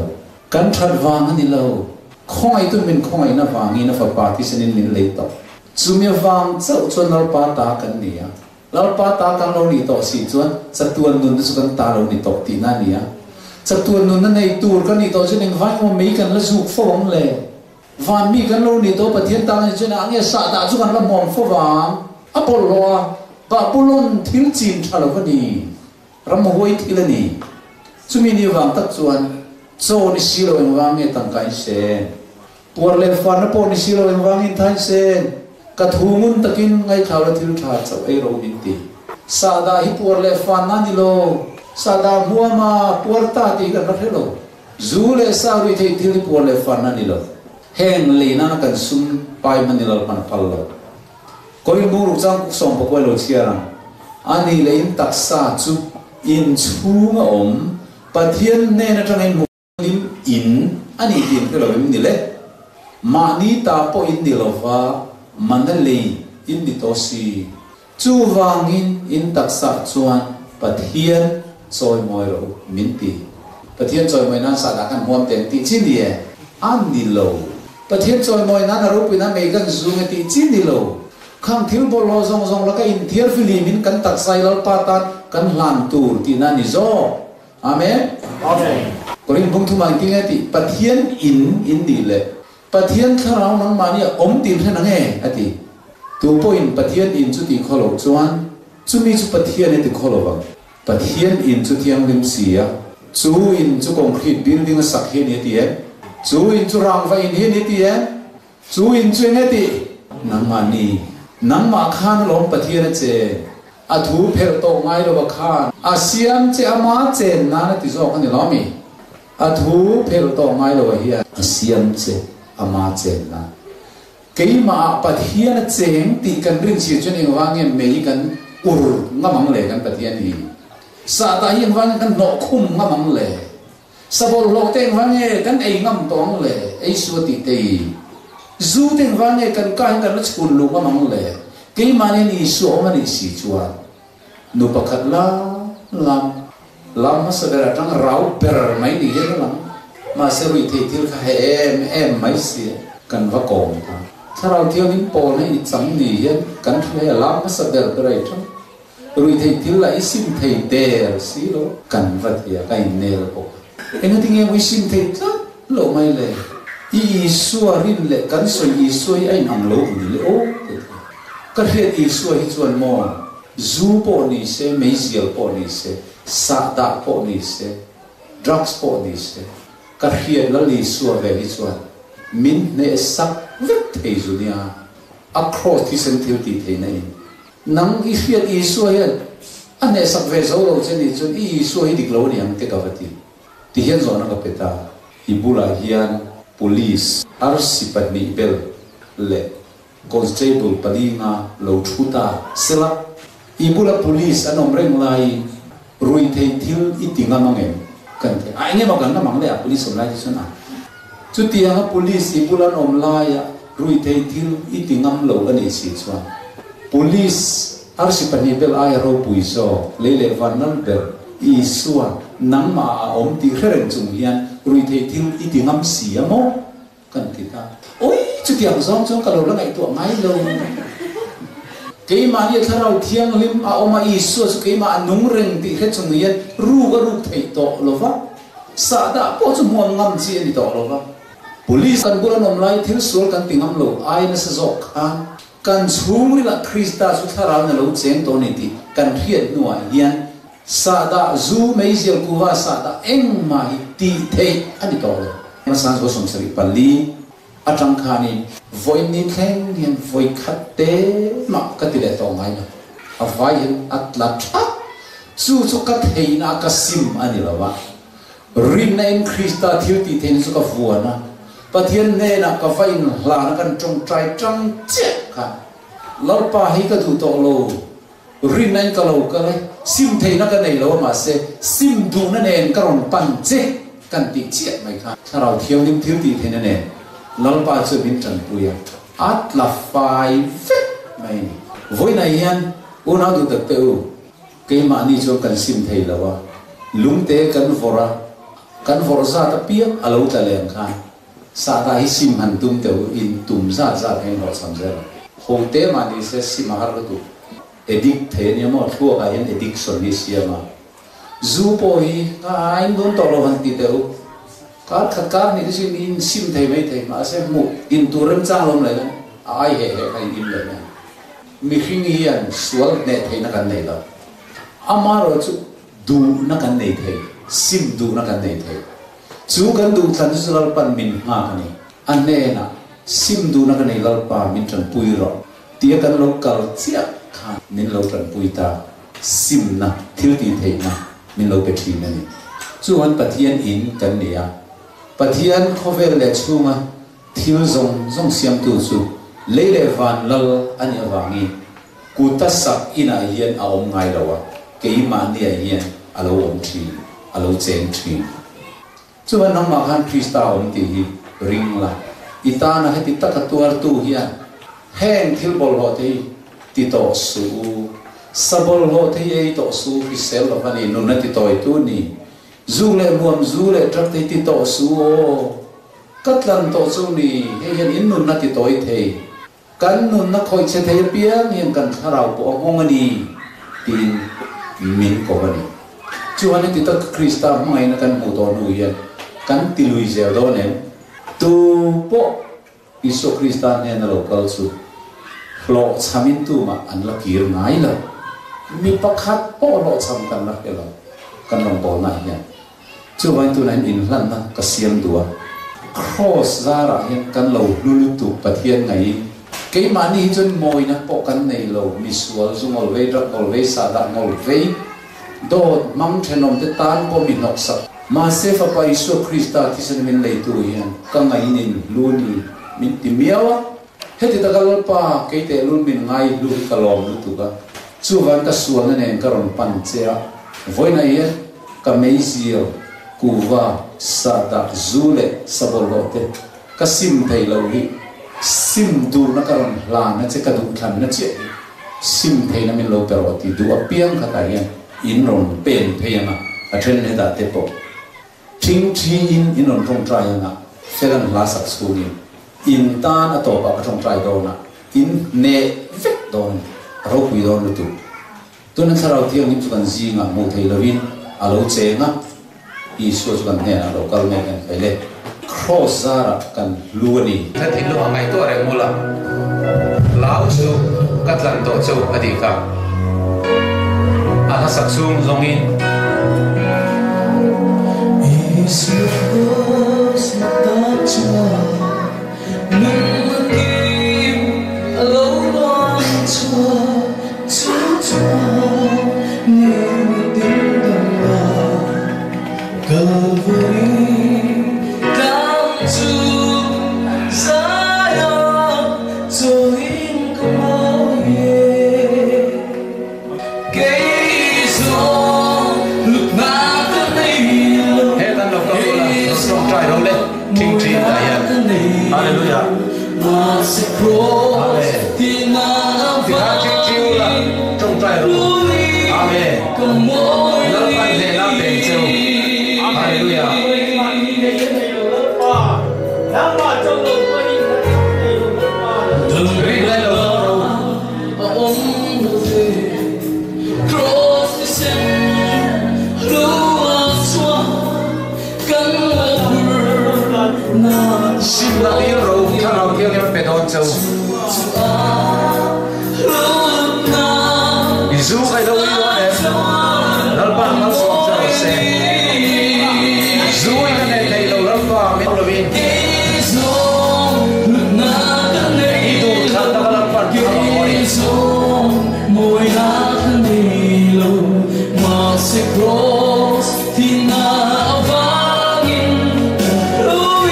kan that wang ani lo khoi tu min khoi na wangi na fa pa ti senin min le to chumia wang chau chuan lal pa ta kan ni ya lal pa ta kan lo ni to si chuan chatuan nun chu kan ta lo ni to ti na ni ya chatuan nun na nei tur kan ni to chu ning vai mo me kan la zu phong le van mi kan lo ni to pathian ta ni chuan ange sa da chu kan la mom fo wang apollo ba pulon thil chin thalo ka ni ram hoi thil ni chumi ni wang tak chuan so ni silo en wang e tang kai se por le fan po ni silo en wang in thai se ka thumun takin ngai khawla thil tha chau ei ro in ti sa da hi por le fan na ni lo sa da muama por ta ti ka ka thelo zu le sa ri thei thil por le fan na ni lo heng le na kan sum pai man ni lo pan phal lo koi mu ru chang ku som po ko lo chiara ani le in taksa chu in chunga om pathian ne na tang in lim in ani tin ke lo ni le mani ta po in ni lo wa manale in di to si chu wangin in taksa chuan pathian choi moi ro min ti pathian choi moi na sa da kan hom ten ti chin ni e an ni lo pathian choi moi na ro pi na me kan zung ti chin ni lo khang thil bo lo zong zong la ka in thiar filim in kan taksai lal patan kan hlan tur ti na ni zo amen amen korin bung thu mang ti nge ti pathian in ni le pathian tharau nang mani om tin than nge ati tu po in pathian in chu ti kholo chuan chu mi chu pathian e ti kholo wang pathian in chu thiang lim sia chu in chu concrete building sak hi ni ti chu in chu rang va in hi ni ti chu in chu nge ti nang ma ni nang ma khan lom pathian che a thu pher to ngai lo ba khan a siam che ama chen na na ti zo kan ni lo mi a thu pher to ngai lo hi a siam che ama chen na cái mà pathian cheng ti kan rin chi chun ing wang em mei kan ur ngamang le kan pathian hi sa ta yin wang kan no khum ngamang le sabol lo teng wang e kan ei ngam tong le ei su ti te zu teng wang e kan kan kan chun lu ngamang le cái mà nên ni su ma ni si chuan nu pakhat la lam ma sa bera tang rau per mai ni he lam ma se ri the thil kha em mai si kan va kong taถ้าเราเที่ยวนิ้มโปนให้จังหนียันกันทุเรศล้ำมาสับเดือดอะไรทั้งรุยเที่ยวที่ไหลซิมเที่ยวเดร์สิโลกันวัดเดียกันเนลปกเอ็งที่เงี้ยวิซิมเที่ยวจ้าโลไม่เลยอีสัวรินเลยกันสวยอีสัวไอ้หนังโลกนี่เลยโอ้กันเรียกอีสัวที่ชวนมองซูปนี่เสเมซิลปนี่เสซาดาปนี่เสดรักส์ปนี่เสกันเรียกแล้วลีสัวเวที่ชวนมินเนสักวิธีจุนี่อ่ะ across ที่เส้นทิวตีเทนี่นังอีเฟียอีสวยอันนี้สักเวสโอโลเจนี่จนอีสวยดิกโลนี่ยังเทกาวตีที่เห็นส่วนนักเปตาอีบุลาเฮียน police อาร์สิปันนิเบลเล่ constable ปดีงาโลชุตาเซลักอีบุลา police อันนมเร่งไล่รุยเททิลอีติงามังเองกันเถอะไอ้เนี่ยมากันก็มังเลยอ่ะ police สมไล่ที่สุดอ่ะจุดที่ยัง police อีบุลานอมไล่อ่ะรุยเททิลอีติงามโลกันเอสิชวน police อาร์สิปันนิเบลไอโรปุยโซเลเลวันนั่นเบลอีส่วนนังมาอมตีเรื่องจุงเฮียนรุยเททิลอีติงามเสียโมกันที่ตาโอ้ยจุดที่ยังซ้อมกันเราละไงตัวไงโลเกี่ยมาเนี่ยถ้าเราเที่ยงลิมเอามาอีส่วนเกี่ยมานุ่งเร่งตีเรื่องจุงเฮียนรู้ก็รู้ไทยโตหรอวะสาดาพอจะมัวงามเสียนี่โตหรอวะpolice กันบุรนอมไล่ทิ้งส่วนกันติงามโลไอ้นั่นสะจกกันชูมือละคริสต์สุดท้ายนั่นเราเจนตัวนี้ที่กันเรียนหน่วยยันซาดาซูไม่เสียกูว่าซาดาเอ็งมาตีเทอันนี้ต่อเลยมาสันสมสริปัลลีอาจารย์ขานีไว้นิ่งแข็งยันไว้ขัดเตะมากัดติดต่อไงนะเอาไว้ยันอัตลัดสู้สุกัดเฮนักซิมอันนี้ละวะรินในคริสต์ที่ตีเทนสุกัฟัวนะปะเทียนเนนักกับไฟน์หลานกันจงใจจังเจ็บค่ะลอดป่าให้ก็ถูกตกโลรินนั่นก็โลก็เลยซิมเทนักกันในโลมาเสซิมดูนั่นเองก็รอนปันเจ็บกันติเจ็บไหมค่ะถ้าเราเที่ยวนิ่มเที่ยวตีเทนั่นเองลอดป่าจะบินจันปุยอัดละไฟเฟะไม่วันไหนยันอุณหภูมิตะเตอเกี่ยมานี่ชวนกันซิมเทแล้ววะลุงเตกันฟอร์ซาตะเปียอารมณ์ตะเลงค่ะสาดาฮิซิมหันตุมเตวอินตุมซาให้เราสำเร็จโฮเตมานี่เสซิมาฮาร์ตุเอดิกเทนี่ยมอทั่วกันเอดิกส่วนนี้เสียมาจูโปฮีก็ไอ้โดนตลอดหันติเตวการขัดการนี่ที่อินซิมเทไม่เทมาเสมุอินตัวเริ่มจ้างลงเลยนะไอ้เหตุให้อินเลยนะมีขิงเฮียนสวลเนเทนักกันเลยละอามาเราจะดูนักกันเนเทซิมดูนักกันเนเทจูกันดูทันสุรัลปันมินหาคันอันเนน่ะซิมดูนักในลัลปามินจันปุยรอเตียกันโลกาลเสียขันมินโลจันปุยตาซิมนะทิลตีเทนะมินโลเปทีนั่นนี่จูวันปะเทียนอินกันเนี่ยปะเทียนเขาเวลเลชูมาทิลซงเสียมตูจูเลเลวันลลอันนี้วางีกูตัดสักอินาเฮียนเอาไงเราวะเกี่ยมาเนี่ยเฮียนอาเราอมทีอาเราเจนทีส่วนน้องมาคันคริสต์เอาอมตีริงละอิตานะให้ติดตะกัตัวตู้เฮียแห้งทิลบอลโหที่ติดต่อสู้สบอลโหที่ไอต่อสู้พิเศษละพันนี่นุ่นติดต่อไอตัวนี้จูเล่รวมจูเล่จักติดต่อสู้กัดลันต่อสู้นี่ให้ยันอินนุ่นติดต่อไอเทกันนุ่นนักคอยเชตเปียงยังกันข้าเราปองงนี่ตีนมินกวันนี้ส่วนนี้ติดตะคริสต์ไม่นักกันหมู่ตัวนู้เฮียกันติลุยเซลโดเนี่ยตัวพวกอิสโคริสต์เนี่ยนรกกัลสุ lo chamin tu ma an la kir ngai la mi pakhat po lo cham kan la ke lo kan long bol na hian chu vai tu nan in hlan na ka siam dua cross zara hian kan lo lulu tu pathian ngai ke mani chun moi na po kan nei lo mi sual zungol ve rak ngol ve sa da ngol ve do mam thenom te tan po mi nok sak ma se fa pa isu krista ti sen min lei tu hian ka ngai nin luni min ti miawa heti ta kal pa ke te lun min ngai lu kalom lu tu ka chu van ta sual na nen karon pan chea voina hian ka meizio kuwa sada zule sabolote kasim thei lo hi sim du na karon la na che ka du than na che sim thei na min lo pero ti du apiang khata hian in ron pen pheyanga a then ne da te po thing in ron rong trai na felan la sak school in tan a to pa rong trai do na in ne vek don ro pui don tu tunan tharau thiang ni chu kan ji nga mo thei lovin alo che nga isu chu kan ne na local me kan phele cross zara kan luani tha thil lo ngai to re mula lao chu katlan to chu adika ana saksung zongin isu satacha nungakim alo wan chua chua ne tin dang Calvary, down to Zion, so in come gaze on, look back at me. Hey, tan lộc lộc là trong trai đâu lên, King Tree đại hiện, Hallelujah. Amen. Thì King Tree là trong trai đâu, Amen. Lớp ban thế làm bền châu. Hallelujah. Đừng read lên đâu. Sim là đi rồi, thằng nào kia cái bề đòn châu. Dù cái đâu đi đó em, nó bằng nó sống cho xem. Dù cái này này đâu lắm vào mấy lâu viên. Đi đủ khăn ta có làm phần kia rồi. Môi hát đi lâu mà sẽ cross thì nào vangin lui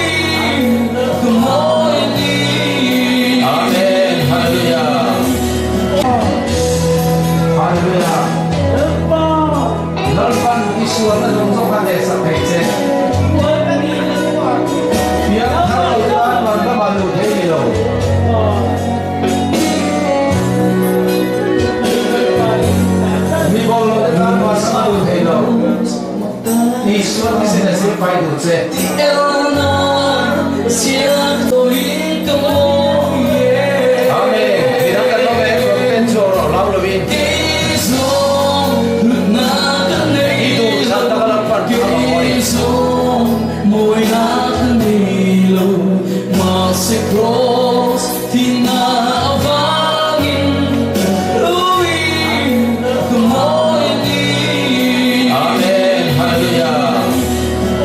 cứ môi đi. Amen. Hallelujah. Hallelujah. Lalpan isuan na nung sokan sa page. Biar tahu kan maka malu hello. Mi bolo kan masa malu hello. Isuan bisa nasi pai tu je. Elana siang toi kamu ye. Amen. Tidak kan lo penjor lau lebih. Môi hát đi lâu mà sẽ cross thì nào vangin lui cứ môi đi. Amen. Hallelujah.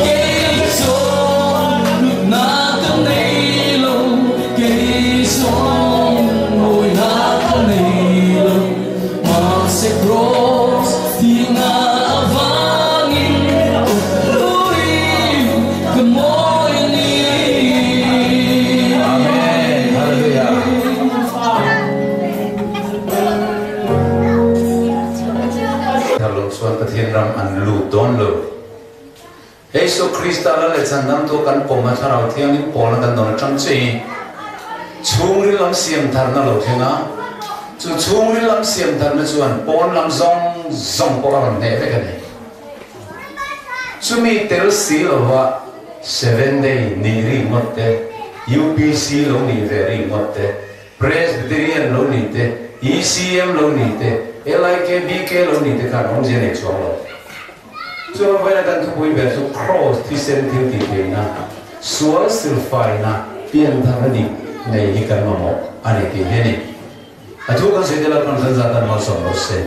Cây son lúc nào cũng đi lâu cây son môi hát đi lâu mà sẽ cross thì nào vangin lui cứ môi đi. Amen. Hallelujah. Kalau suan pathian ram an lu don lo. Jesus Christ ala le chandam to kan poma tharau thiang in pol kan don chang chi. Chung ri lam siam thar na lo thenga. Chu chung ri lam siam thar na chuan pon lam zong pol ram ne ve kan. Sumi tel si lo wa 7 day ni ri motte UPC lo ni very motte Presbyterian lo ni te ECM lo ni te LIKBK lo ni te kan ong jene chong lo. So when I got to go back to cross the same thing na sual still fine na pian tharani nei hi kan mo ane ki heni thu kan se de la kan sa tan ma so se